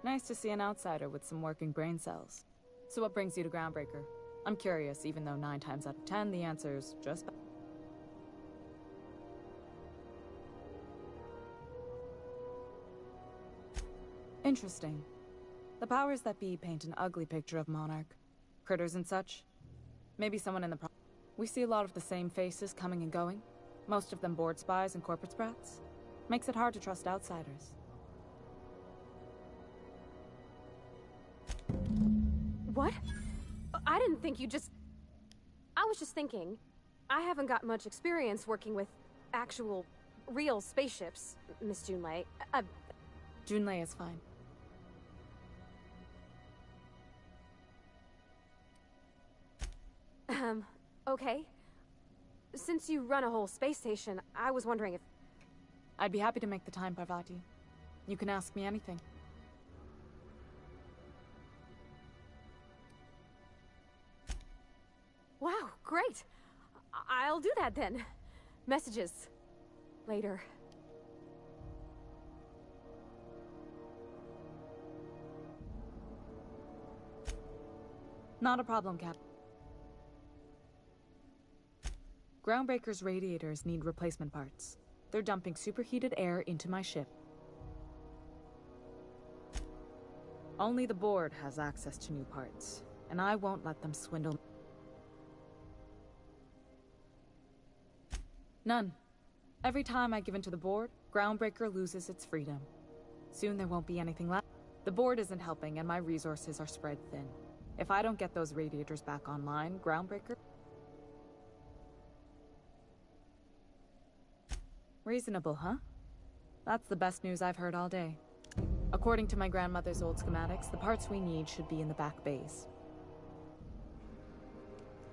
Nice to see an outsider with some working brain cells. So what brings you to Groundbreaker? I'm curious, even though 9 times out of 10 the answer's just... Interesting. The powers that be paint an ugly picture of Monarch. Critters and such. Maybe someone in the we see a lot of the same faces coming and going. Most of them board spies and corporate sprats. Makes it hard to trust outsiders. What? I didn't think you just... I was just thinking. I haven't got much experience working with actual, real spaceships, Miss Junlei. Junlei is fine. Okay. Since you run a whole space station, I was wondering if... I'd be happy to make the time, Parvati. You can ask me anything. Wow, great! I'll do that then. Messages. Later. Not a problem, Cap. Groundbreaker's radiators need replacement parts. They're dumping superheated air into my ship. Only the board has access to new parts, and I won't let them swindle me. None. Every time I give in to the board, Groundbreaker loses its freedom. Soon there won't be anything left. The board isn't helping, and my resources are spread thin. If I don't get those radiators back online, Groundbreaker... Reasonable, huh? That's the best news I've heard all day. According to my grandmother's old schematics, the parts we need should be in the back bays.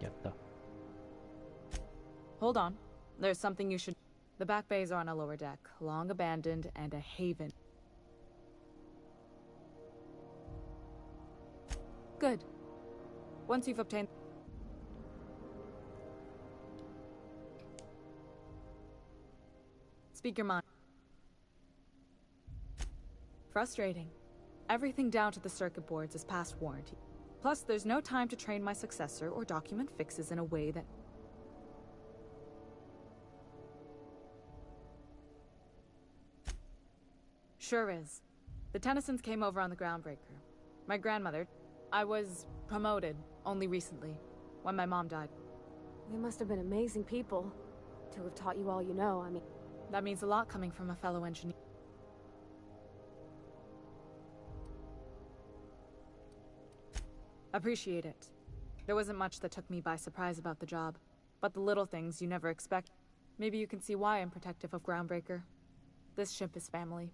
Yatta. Hold on. There's something you should... The back bays are on a lower deck, long abandoned, and a haven. Good. Once you've obtained... Speak your mind. Frustrating. Everything down to the circuit boards is past warranty. Plus, there's no time to train my successor or document fixes in a way that... Sure is. The Tennysons came over on the Groundbreaker. My grandmother... I was promoted only recently, when my mom died. They must have been amazing people to have taught you all you know, I mean... That means a lot coming from a fellow engineer. Appreciate it. There wasn't much that took me by surprise about the job, but the little things you never expect. Maybe you can see why I'm protective of Groundbreaker. This ship is family.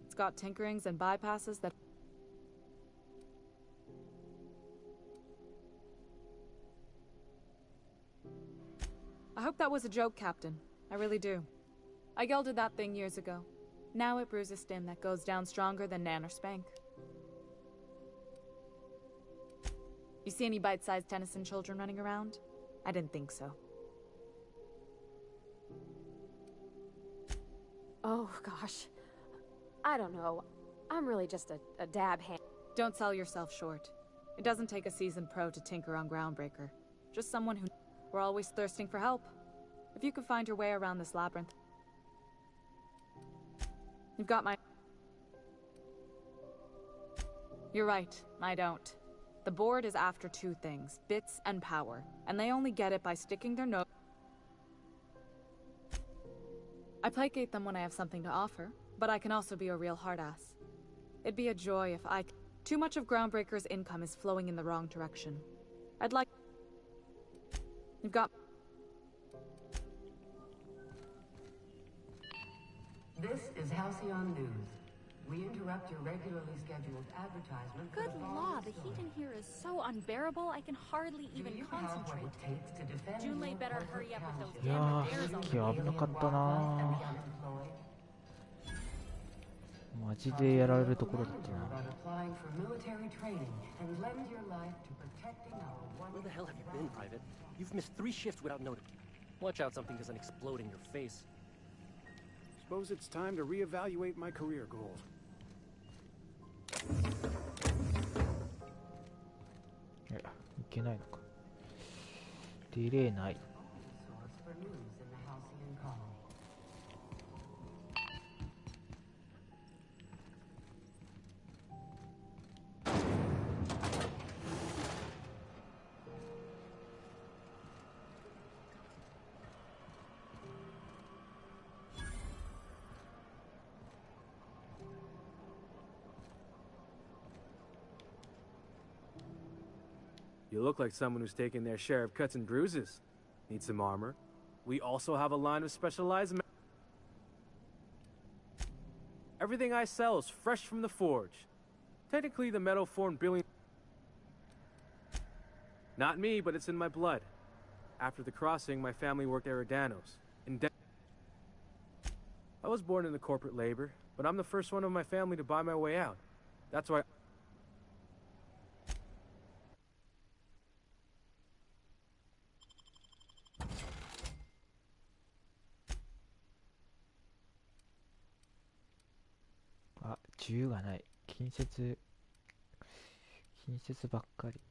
It's got tinkerings and bypasses that... I hope that was a joke, Captain. I really do. I gelded that thing years ago. Now it brews a stim that goes down stronger than Nan or Spank. You see any bite-sized Tennyson children running around? I didn't think so. Oh, gosh. I don't know. I'm really just a dab hand. Don't sell yourself short. It doesn't take a seasoned pro to tinker on Groundbreaker. Just someone who... We're always thirsting for help. If you could find your way around this labyrinth... You've got my... You're right, I don't. The board is after two things, bits and power, and they only get it by sticking their nose... I placate them when I have something to offer, but I can also be a real hard-ass. It'd be a joy if I... Too much of Groundbreaker's income is flowing in the wrong direction. I'd like... You've got... This is Halcyon News. We interrupt your regularly scheduled advertisement. Good law, the heat in here is so unbearable I can hardly even concentrate. Junlei better hurry up with those いや damn ー、 bears さっ on き the 危なかったなマジでやられるところだったな。 Where the hell have you been, Private? You've missed 3 shifts without notice. Watch out something doesn't explode in your face. Suppose it's time to reevaluate my career goals. いけないのか。出れない。You look like someone who's taken their share of cuts and bruises. Need some armor? We also have a line of specialized... Everything I sell is fresh from the forge. Technically, the metal formed billion... Not me, but it's in my blood. After the crossing, my family worked Eridanos. I was born into corporate labor, but I'm the first one of my family to buy my way out. That's why...あ、銃がない。近接ばっかり。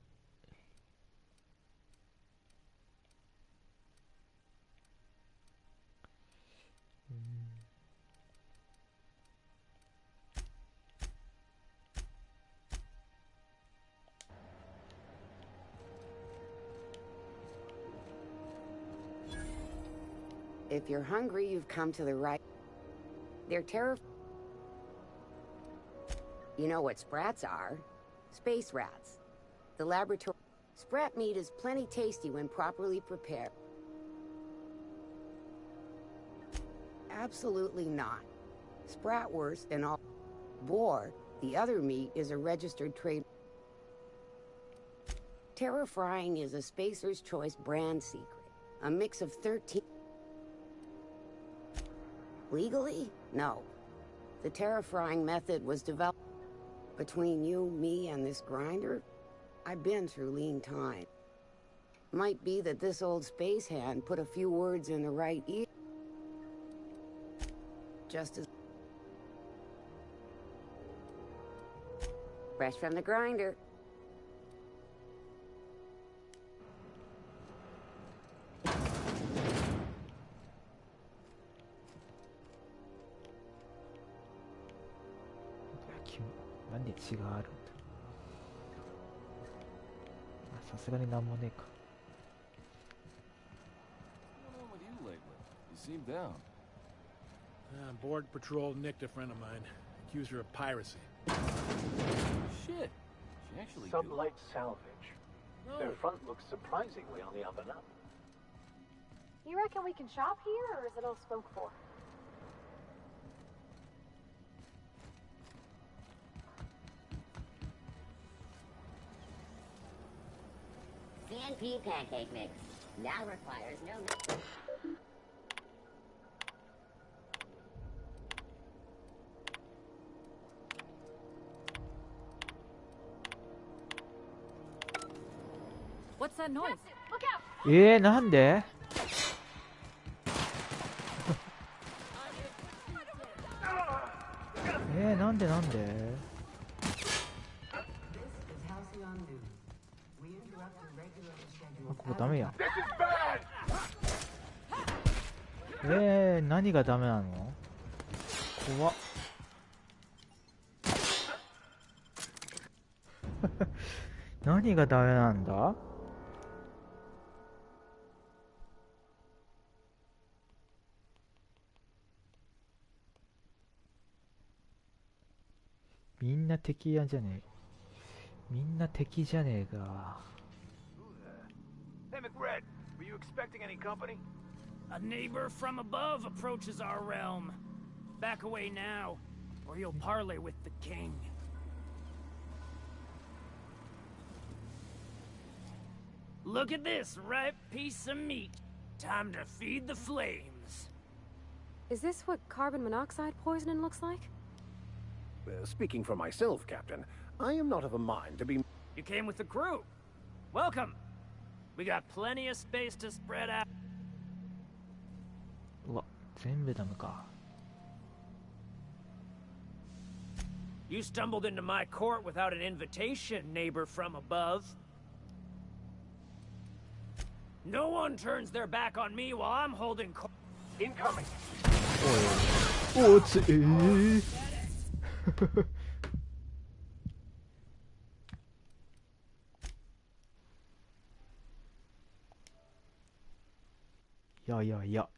If you're hungry, you've come to the right. They're terrifying. You know what sprats are? Space rats. The laboratory... Sprat meat is plenty tasty when properly prepared. Absolutely not. Spratwurst and all... Boar, the other meat, is a registered trade... Terra Frying is a Spacer's Choice brand secret. A mix of 13... Legally? No. The Terra Frying method was developed... Between you, me, and this grinder, I've been through lean time. Might be that this old space hand put a few words in the right ear. Just as... Fresh from the grinder. Whatがあるんだ。さすがになんもねえか。What's going on with you lately? You seem down. Board patrol nicked a friend of mine. Accused her of piracy. Shit. She actually Sublight salvage. Their front looks surprisingly on the up and up. You reckon we can shop here, or is it all spoke for? CNP pancake mix. Now requires no mix. What's that noise? Look out! なんでなんでThis is Halcyon News. We interrupt the regularly こ scheduled こダメやん。 This is bad! 何がダメなの？怖っ。何がダメなんだ？みんな敵やじゃねえ。みんな敵じゃねえか。 Hey, McRed, were you expecting any company? A neighbor from above approaches our realm. Back away now, or you'll parley with the king. Look at this ripe piece of meat. Time to feed the flames. Is this what carbon monoxide poisoning looks like? Speaking for myself, Captain, I am not of a mind to be... You came with the crew. Welcome. We got plenty of space to spread out. うわ、全部ダメか。 You stumbled into my court without an invitation, neighbor from above. No one turns their back on me while I'm holding court. Incoming. おついやいやいや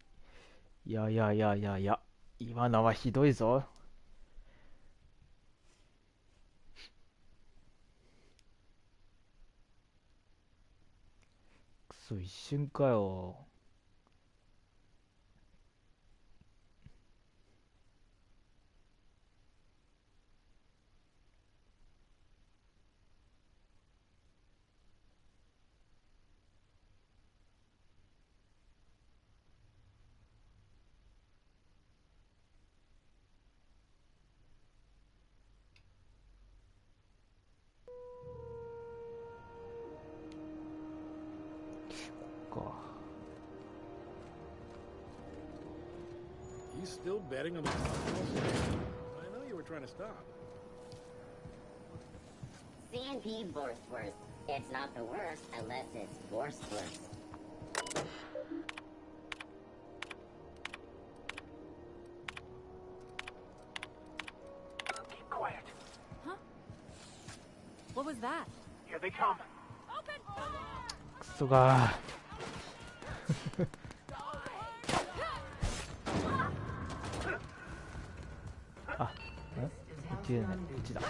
いやいやいやいやいや、今のはひどいぞ。くそ、一瞬かよ。You still betting on the Cardinals? I know you were trying to stop. C&P Borstworth. It's not the worst unless it's Borstworth. Keep quiet. Huh? What was that? Here they come. くそがあ、こっちだね、こっちだ。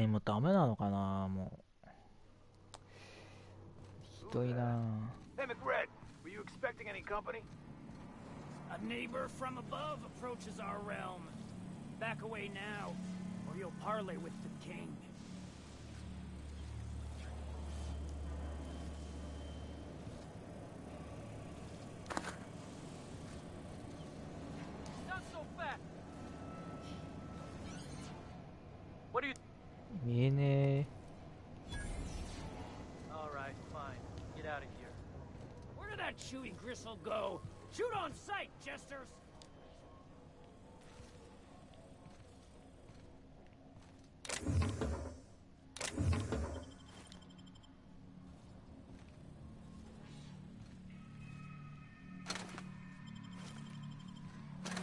もうダメなのかな、もう。ひどいな。 Hey, McRed, were you expecting any company? A neighbor from above approaches our realm. Back away now, or you'll parley with the king. Not so fast. What do you? 見えねえ。 All right, fine. Get out of here. Where did that chewy gristle go? Shoot on sight, jesters!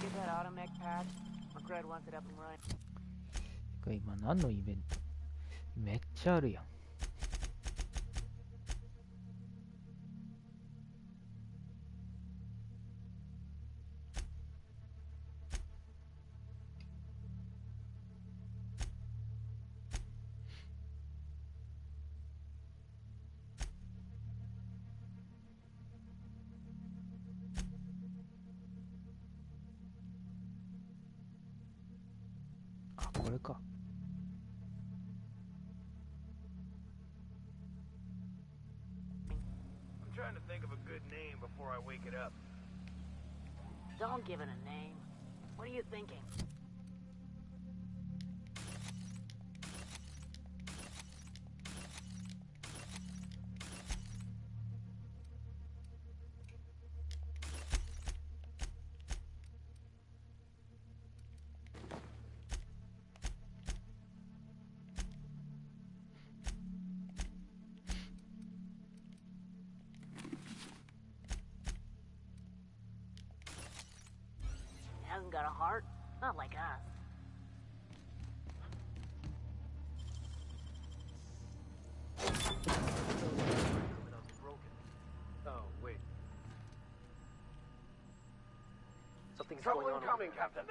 Get that automech patch. McRed wants it up and running. 今何のイベント？めっちゃあるやん。あ、これか。trying to think of a good name before I wake it up. Don't give it a name. What are you thinking? Hasn't got a heart? Not like us. Oh, wait. Something's Trouble going on. incoming, Captain.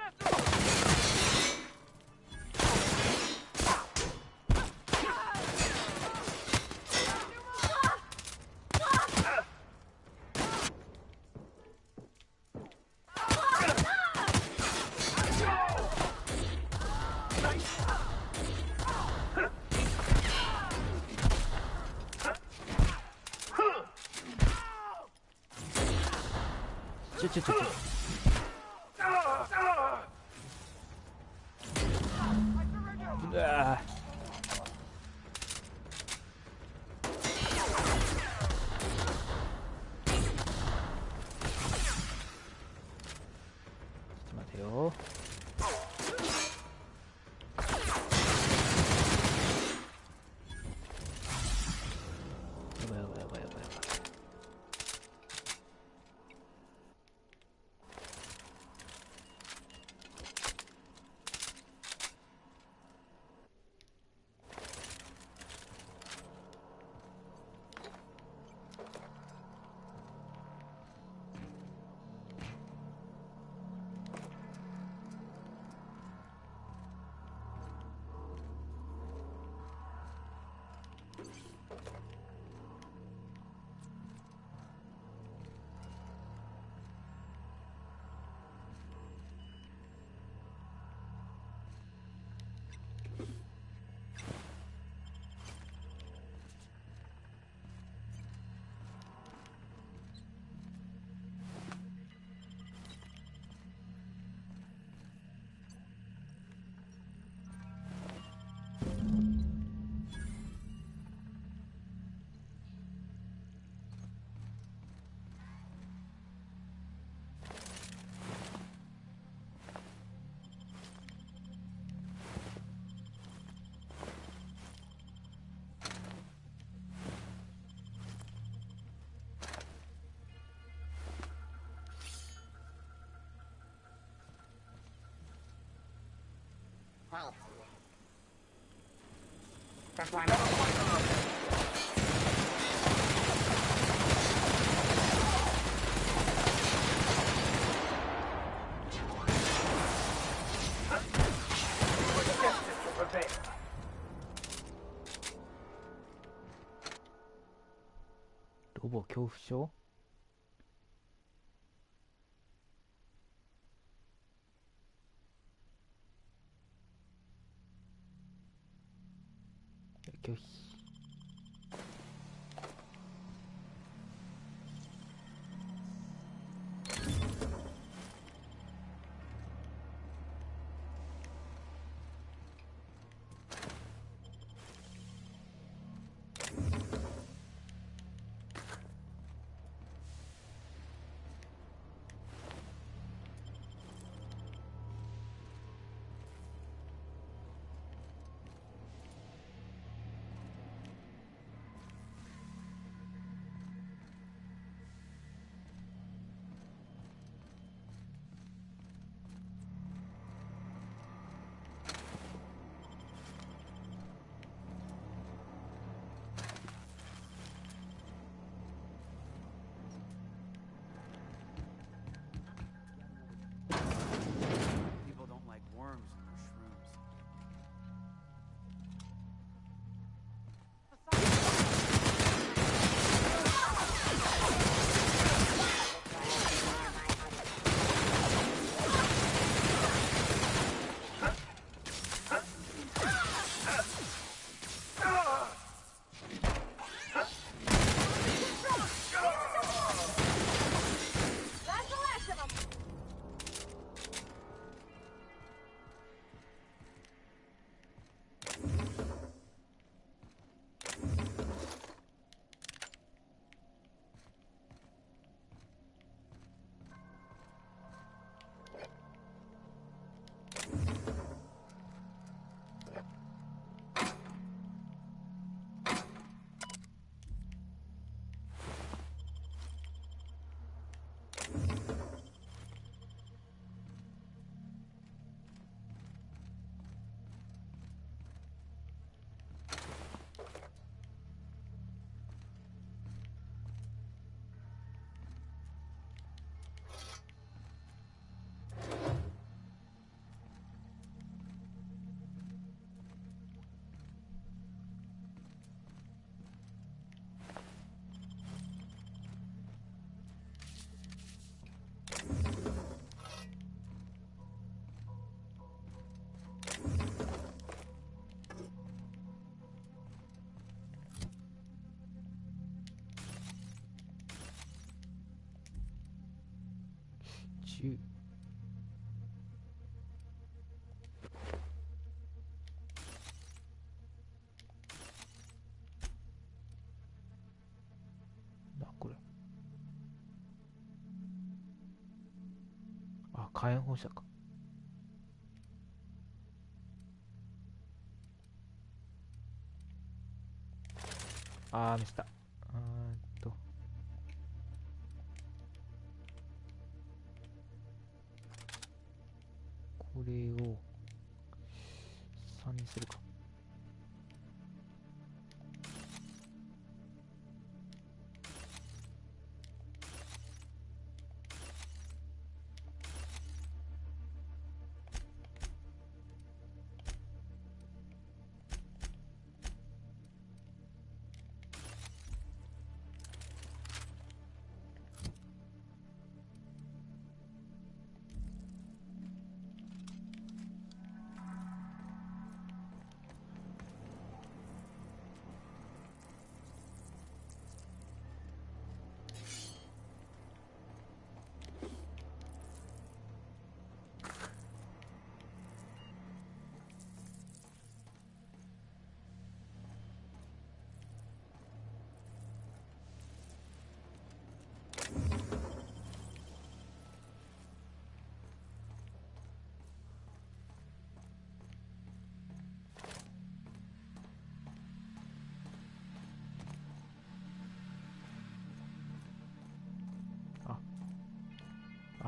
Ah. Mateo. Vaya. Halt. Performance. 로보恐怖症?拒否. 10。な、これ。あ、火炎放射か。あー、ミスった。これを3にするか。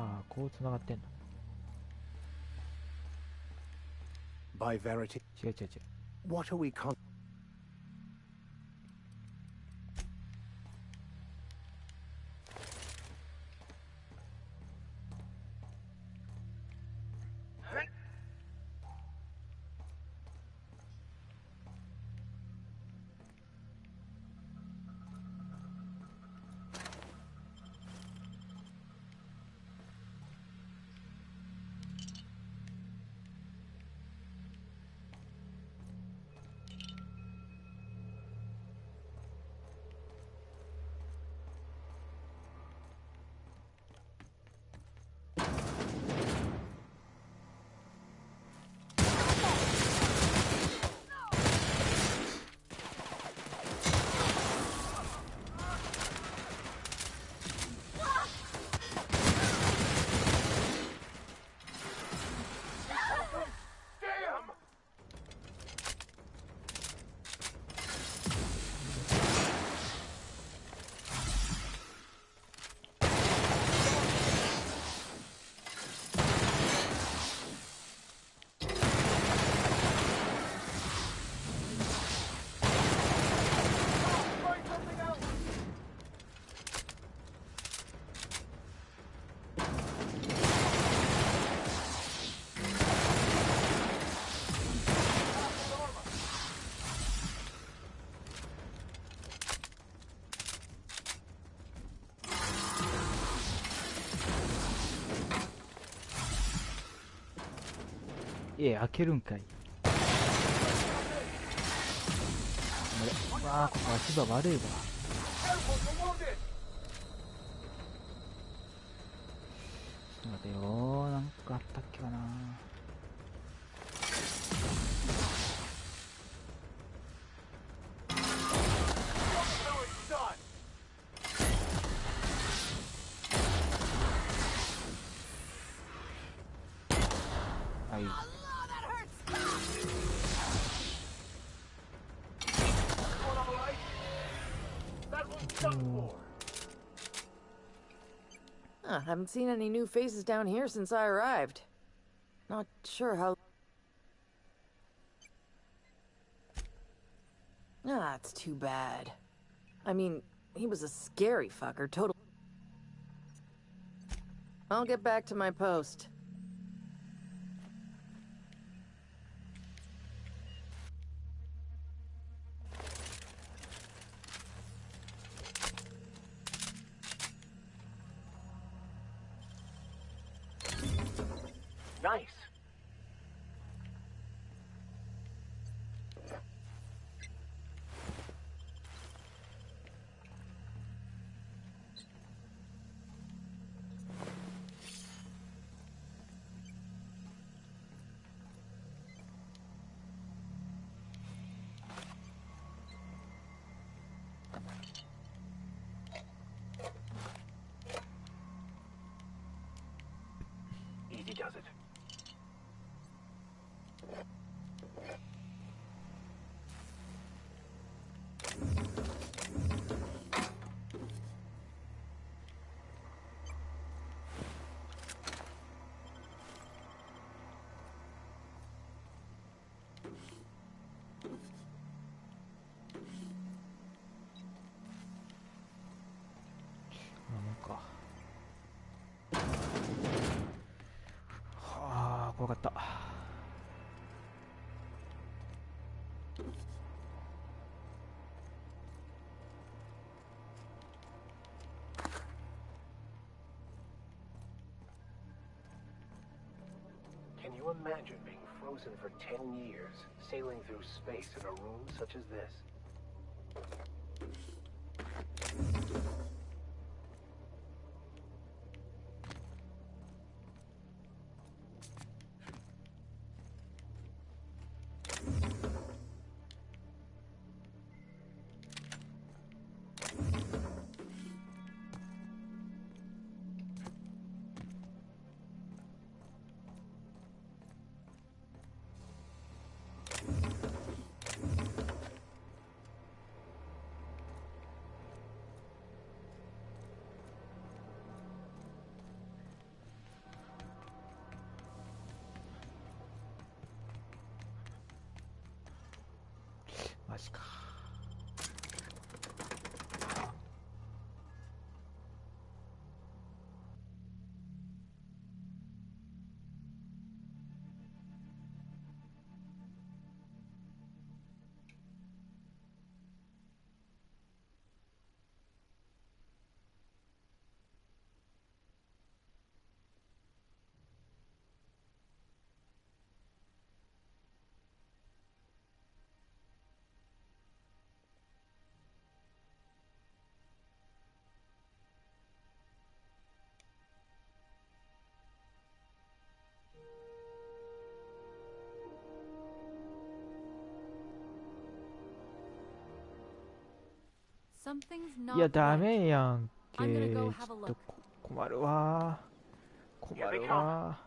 ああ、こう繋がってんの。By Verity. 違う違う違う。 What are we con...開けるんかい。あれ、わあ、ここ足場悪いわ。ちょっと待てよー、なんかあったっけかな。はい。Haven't seen any new faces down here since I arrived. Not sure how... It's too bad. I mean, he was a scary fucker, total... I'll get back to my post. Nice. Easy does it.怖かった。Can you imagine being frozen for 10 years, sailing through space in a room such as this?マジか。いや、ダメやんけ。ちょっと困るわ。困るわ。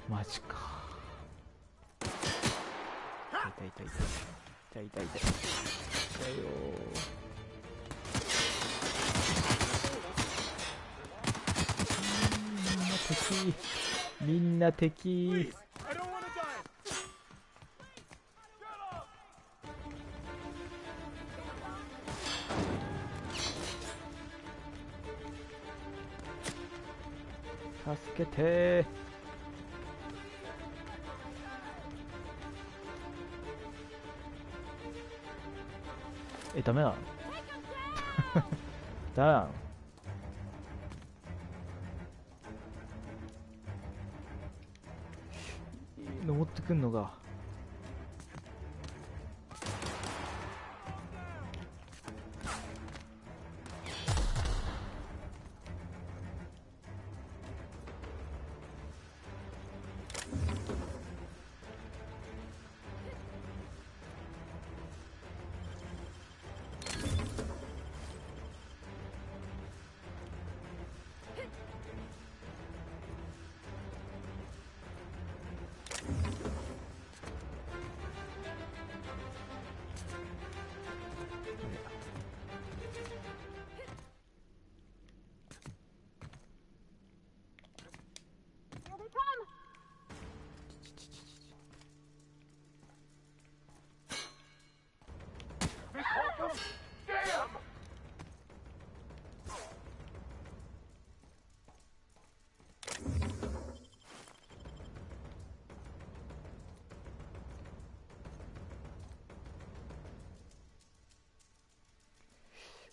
マジか。痛い痛い痛い痛い痛い痛い痛い痛いよ。みんな敵。助けて。ダメなの？ダメなの？登ってくんのが。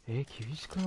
厳しくない？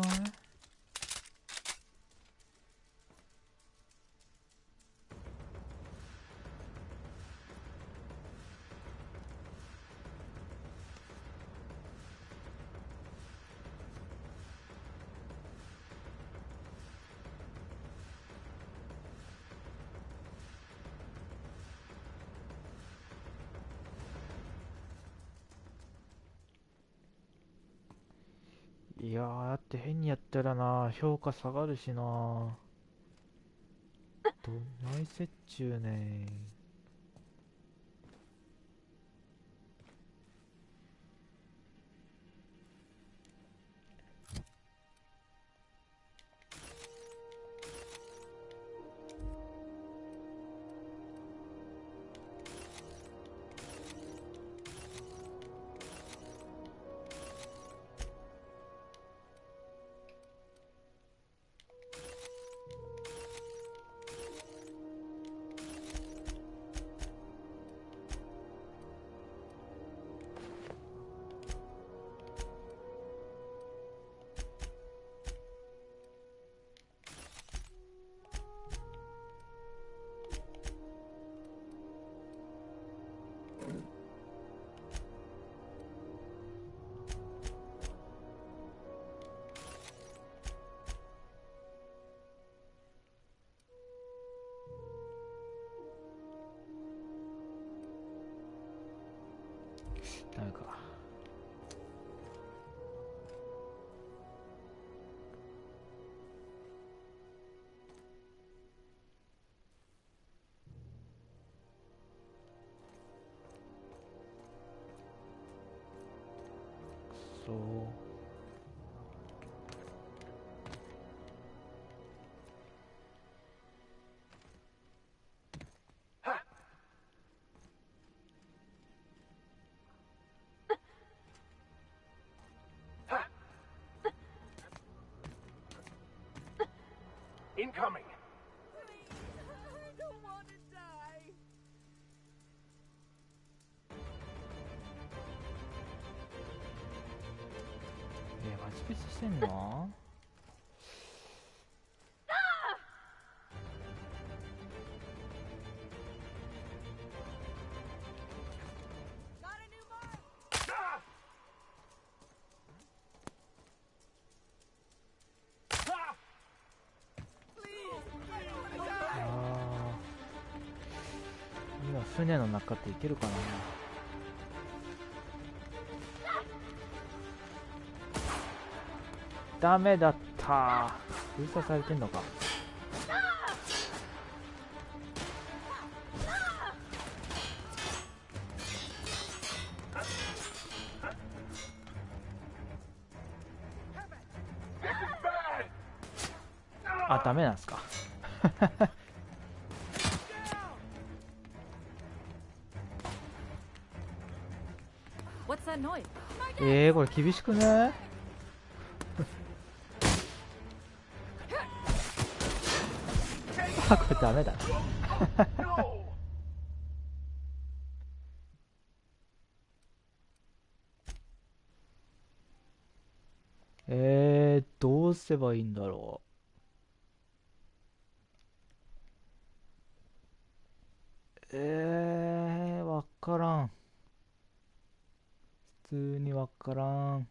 いやー、だって変にやったらな、評価下がるしな。どないせっちゅうねん。ダメか。そう。Incoming. I don't want to die. マジピスしてんの？今船の中っていけるかな。ダメだった。封鎖されてんのか。あ、ダメなんすか。これ厳しくね？あ、これダメだ。どうすればいいんだろう。わからん。普通にわからん。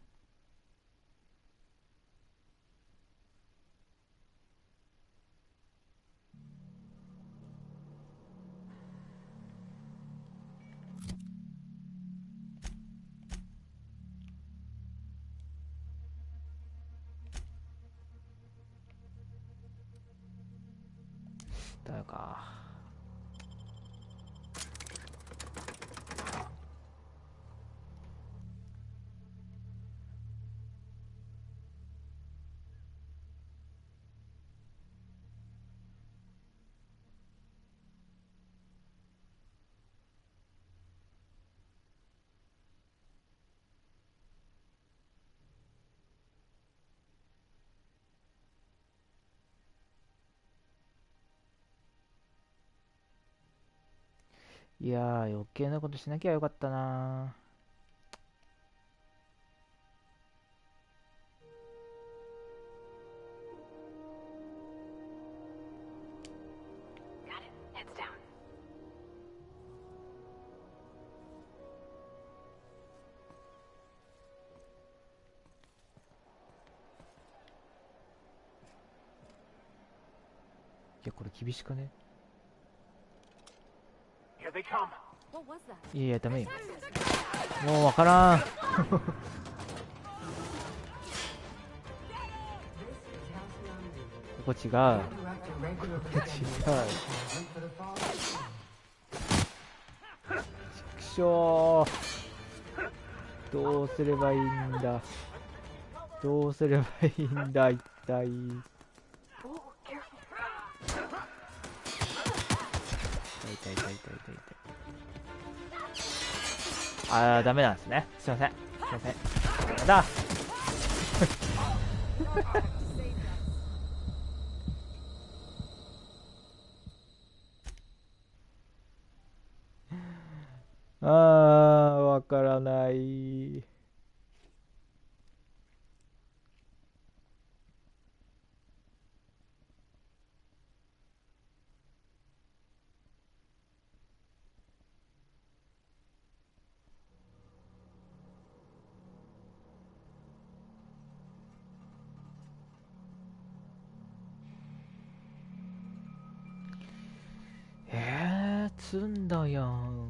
だか。いやー、余計なことしなきゃよかったな。いや、これ厳しくね？いや、ダメよ。もうわからん。こ違う。ちくしょう。どうすればいいんだ。どうすればいいんだ、一体。痛い痛い痛い痛い痛い痛い。あー、ダメなんですね。すいません。すいません。ダメだ。あー、わからない。積んだやん。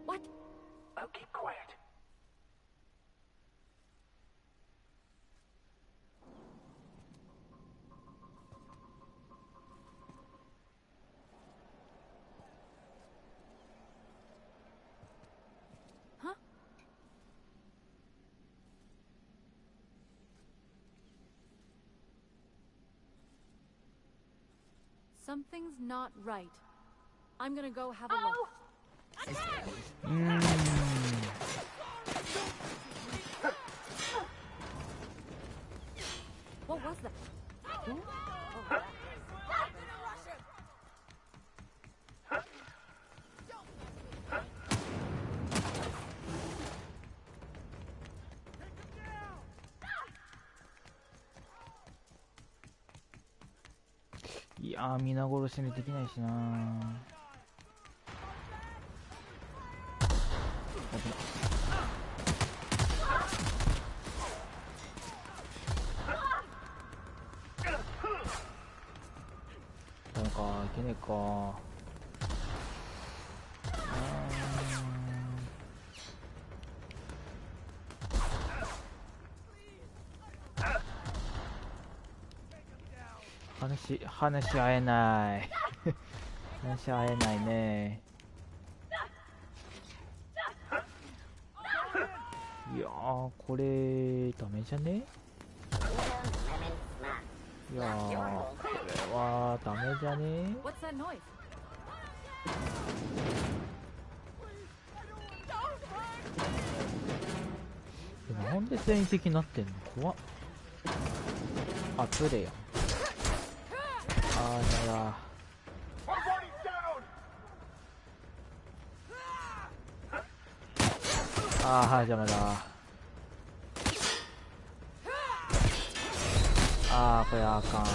What? Oh, keep quiet. Huh? Something's not right. I'm gonna go have a look. What was that? Oh, いやー、皆殺しにできないしなー。ダメか、いけねえか。話し合えない話し合えないね。いやー、これダメじゃね。いやー、これはダメじゃね。なんで戦績になってんの。怖っ。あ、プレイや。あー、やだ。あー、はい、邪魔だ。あー、これあかん。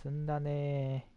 済んだねー。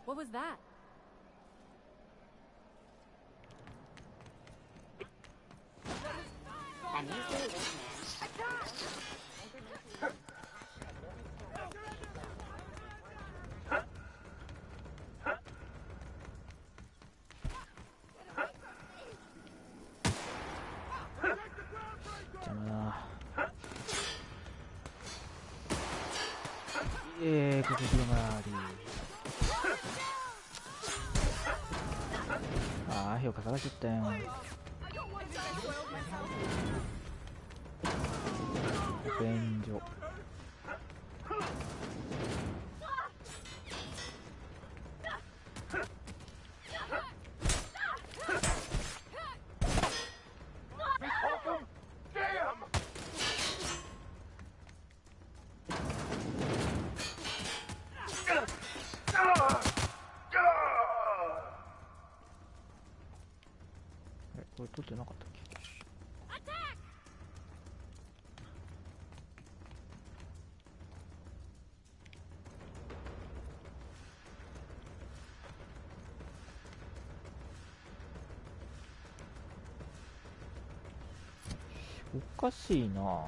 What was that? Have you seen this man? 邪魔だ。ここ広がり。ああ、評価下がっちゃったよ。保健所。これ取ってなかったっけ？おかしいな。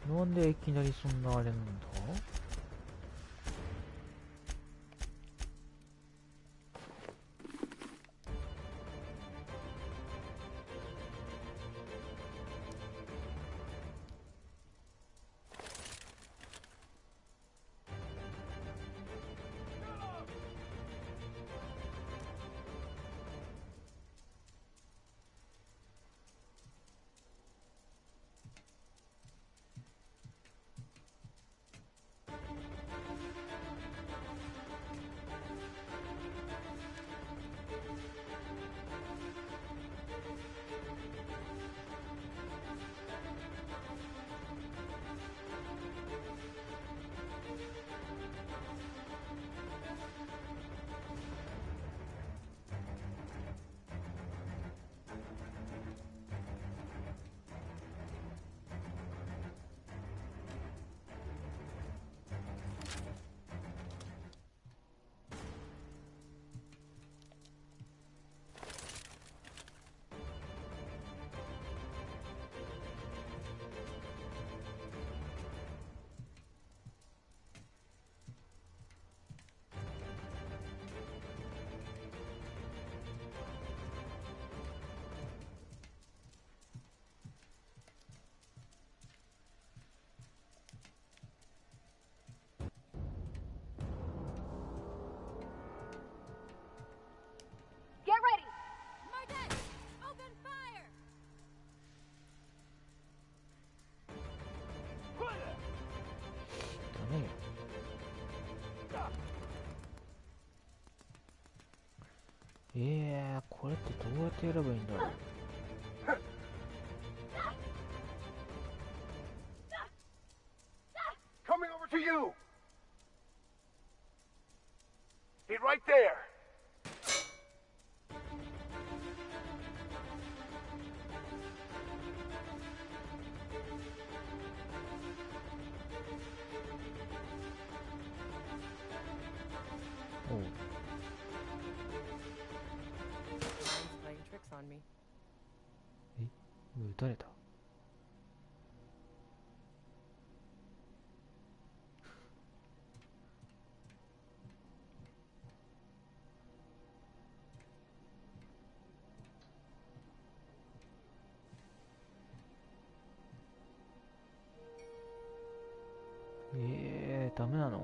なんでいきなりそんなあれなんだ？これってどうやってやればいいんだろう。Coming over to you. He's right there. Playing tricks on me. 撃たれた。ダメなの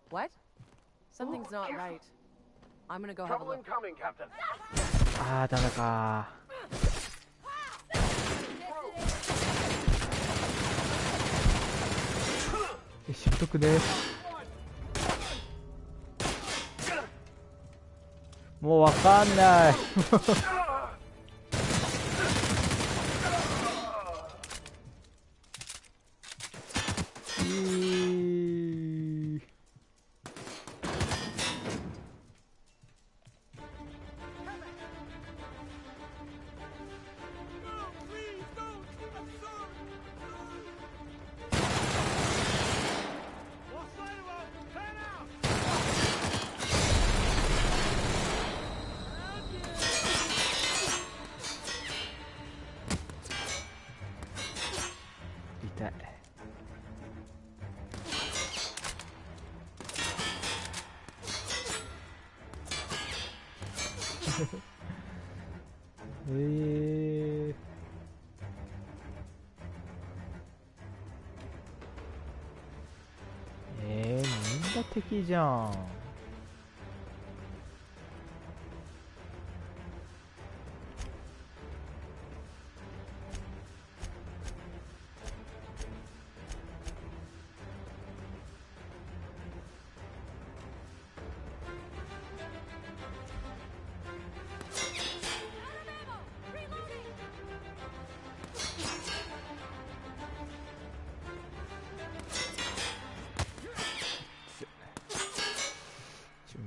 ？What? Something's not right. I'm gonna go have a Trouble look. incoming, Captain. あー、ダメか。しぶとくね。もうわかんない。痛い。みんな敵じゃん。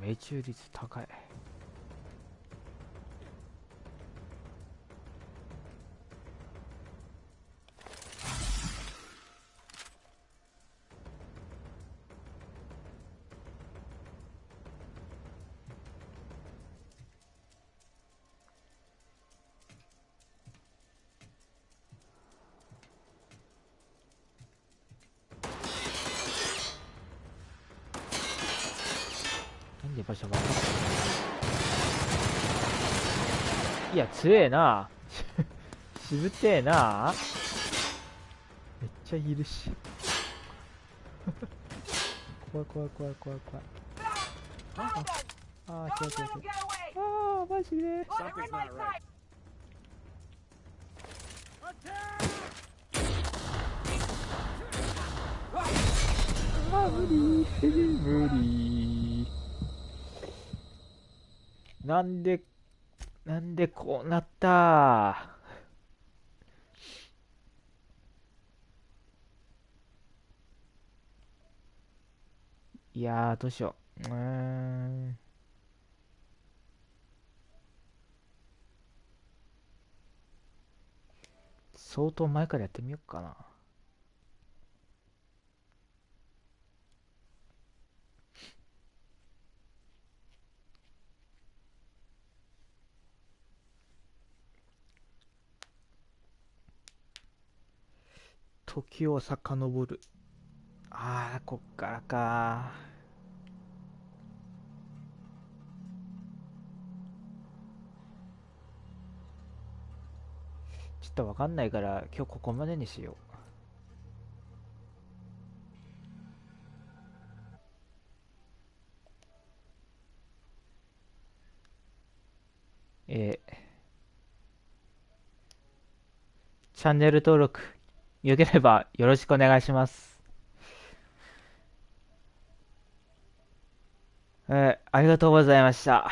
命中率高い。なんで場所分かった。いや強えな。しぶてえな。めっちゃいるし。怖い怖い怖い怖い怖い。ああ違う違う違う。ああマジで。ああ無理無理。なんでこうなったいやーどうしよう。相当前からやってみようかな。時を遡る。ああこっからか。ちょっとわかんないから今日ここまでにしよう。チャンネル登録よければよろしくお願いします。ありがとうございました。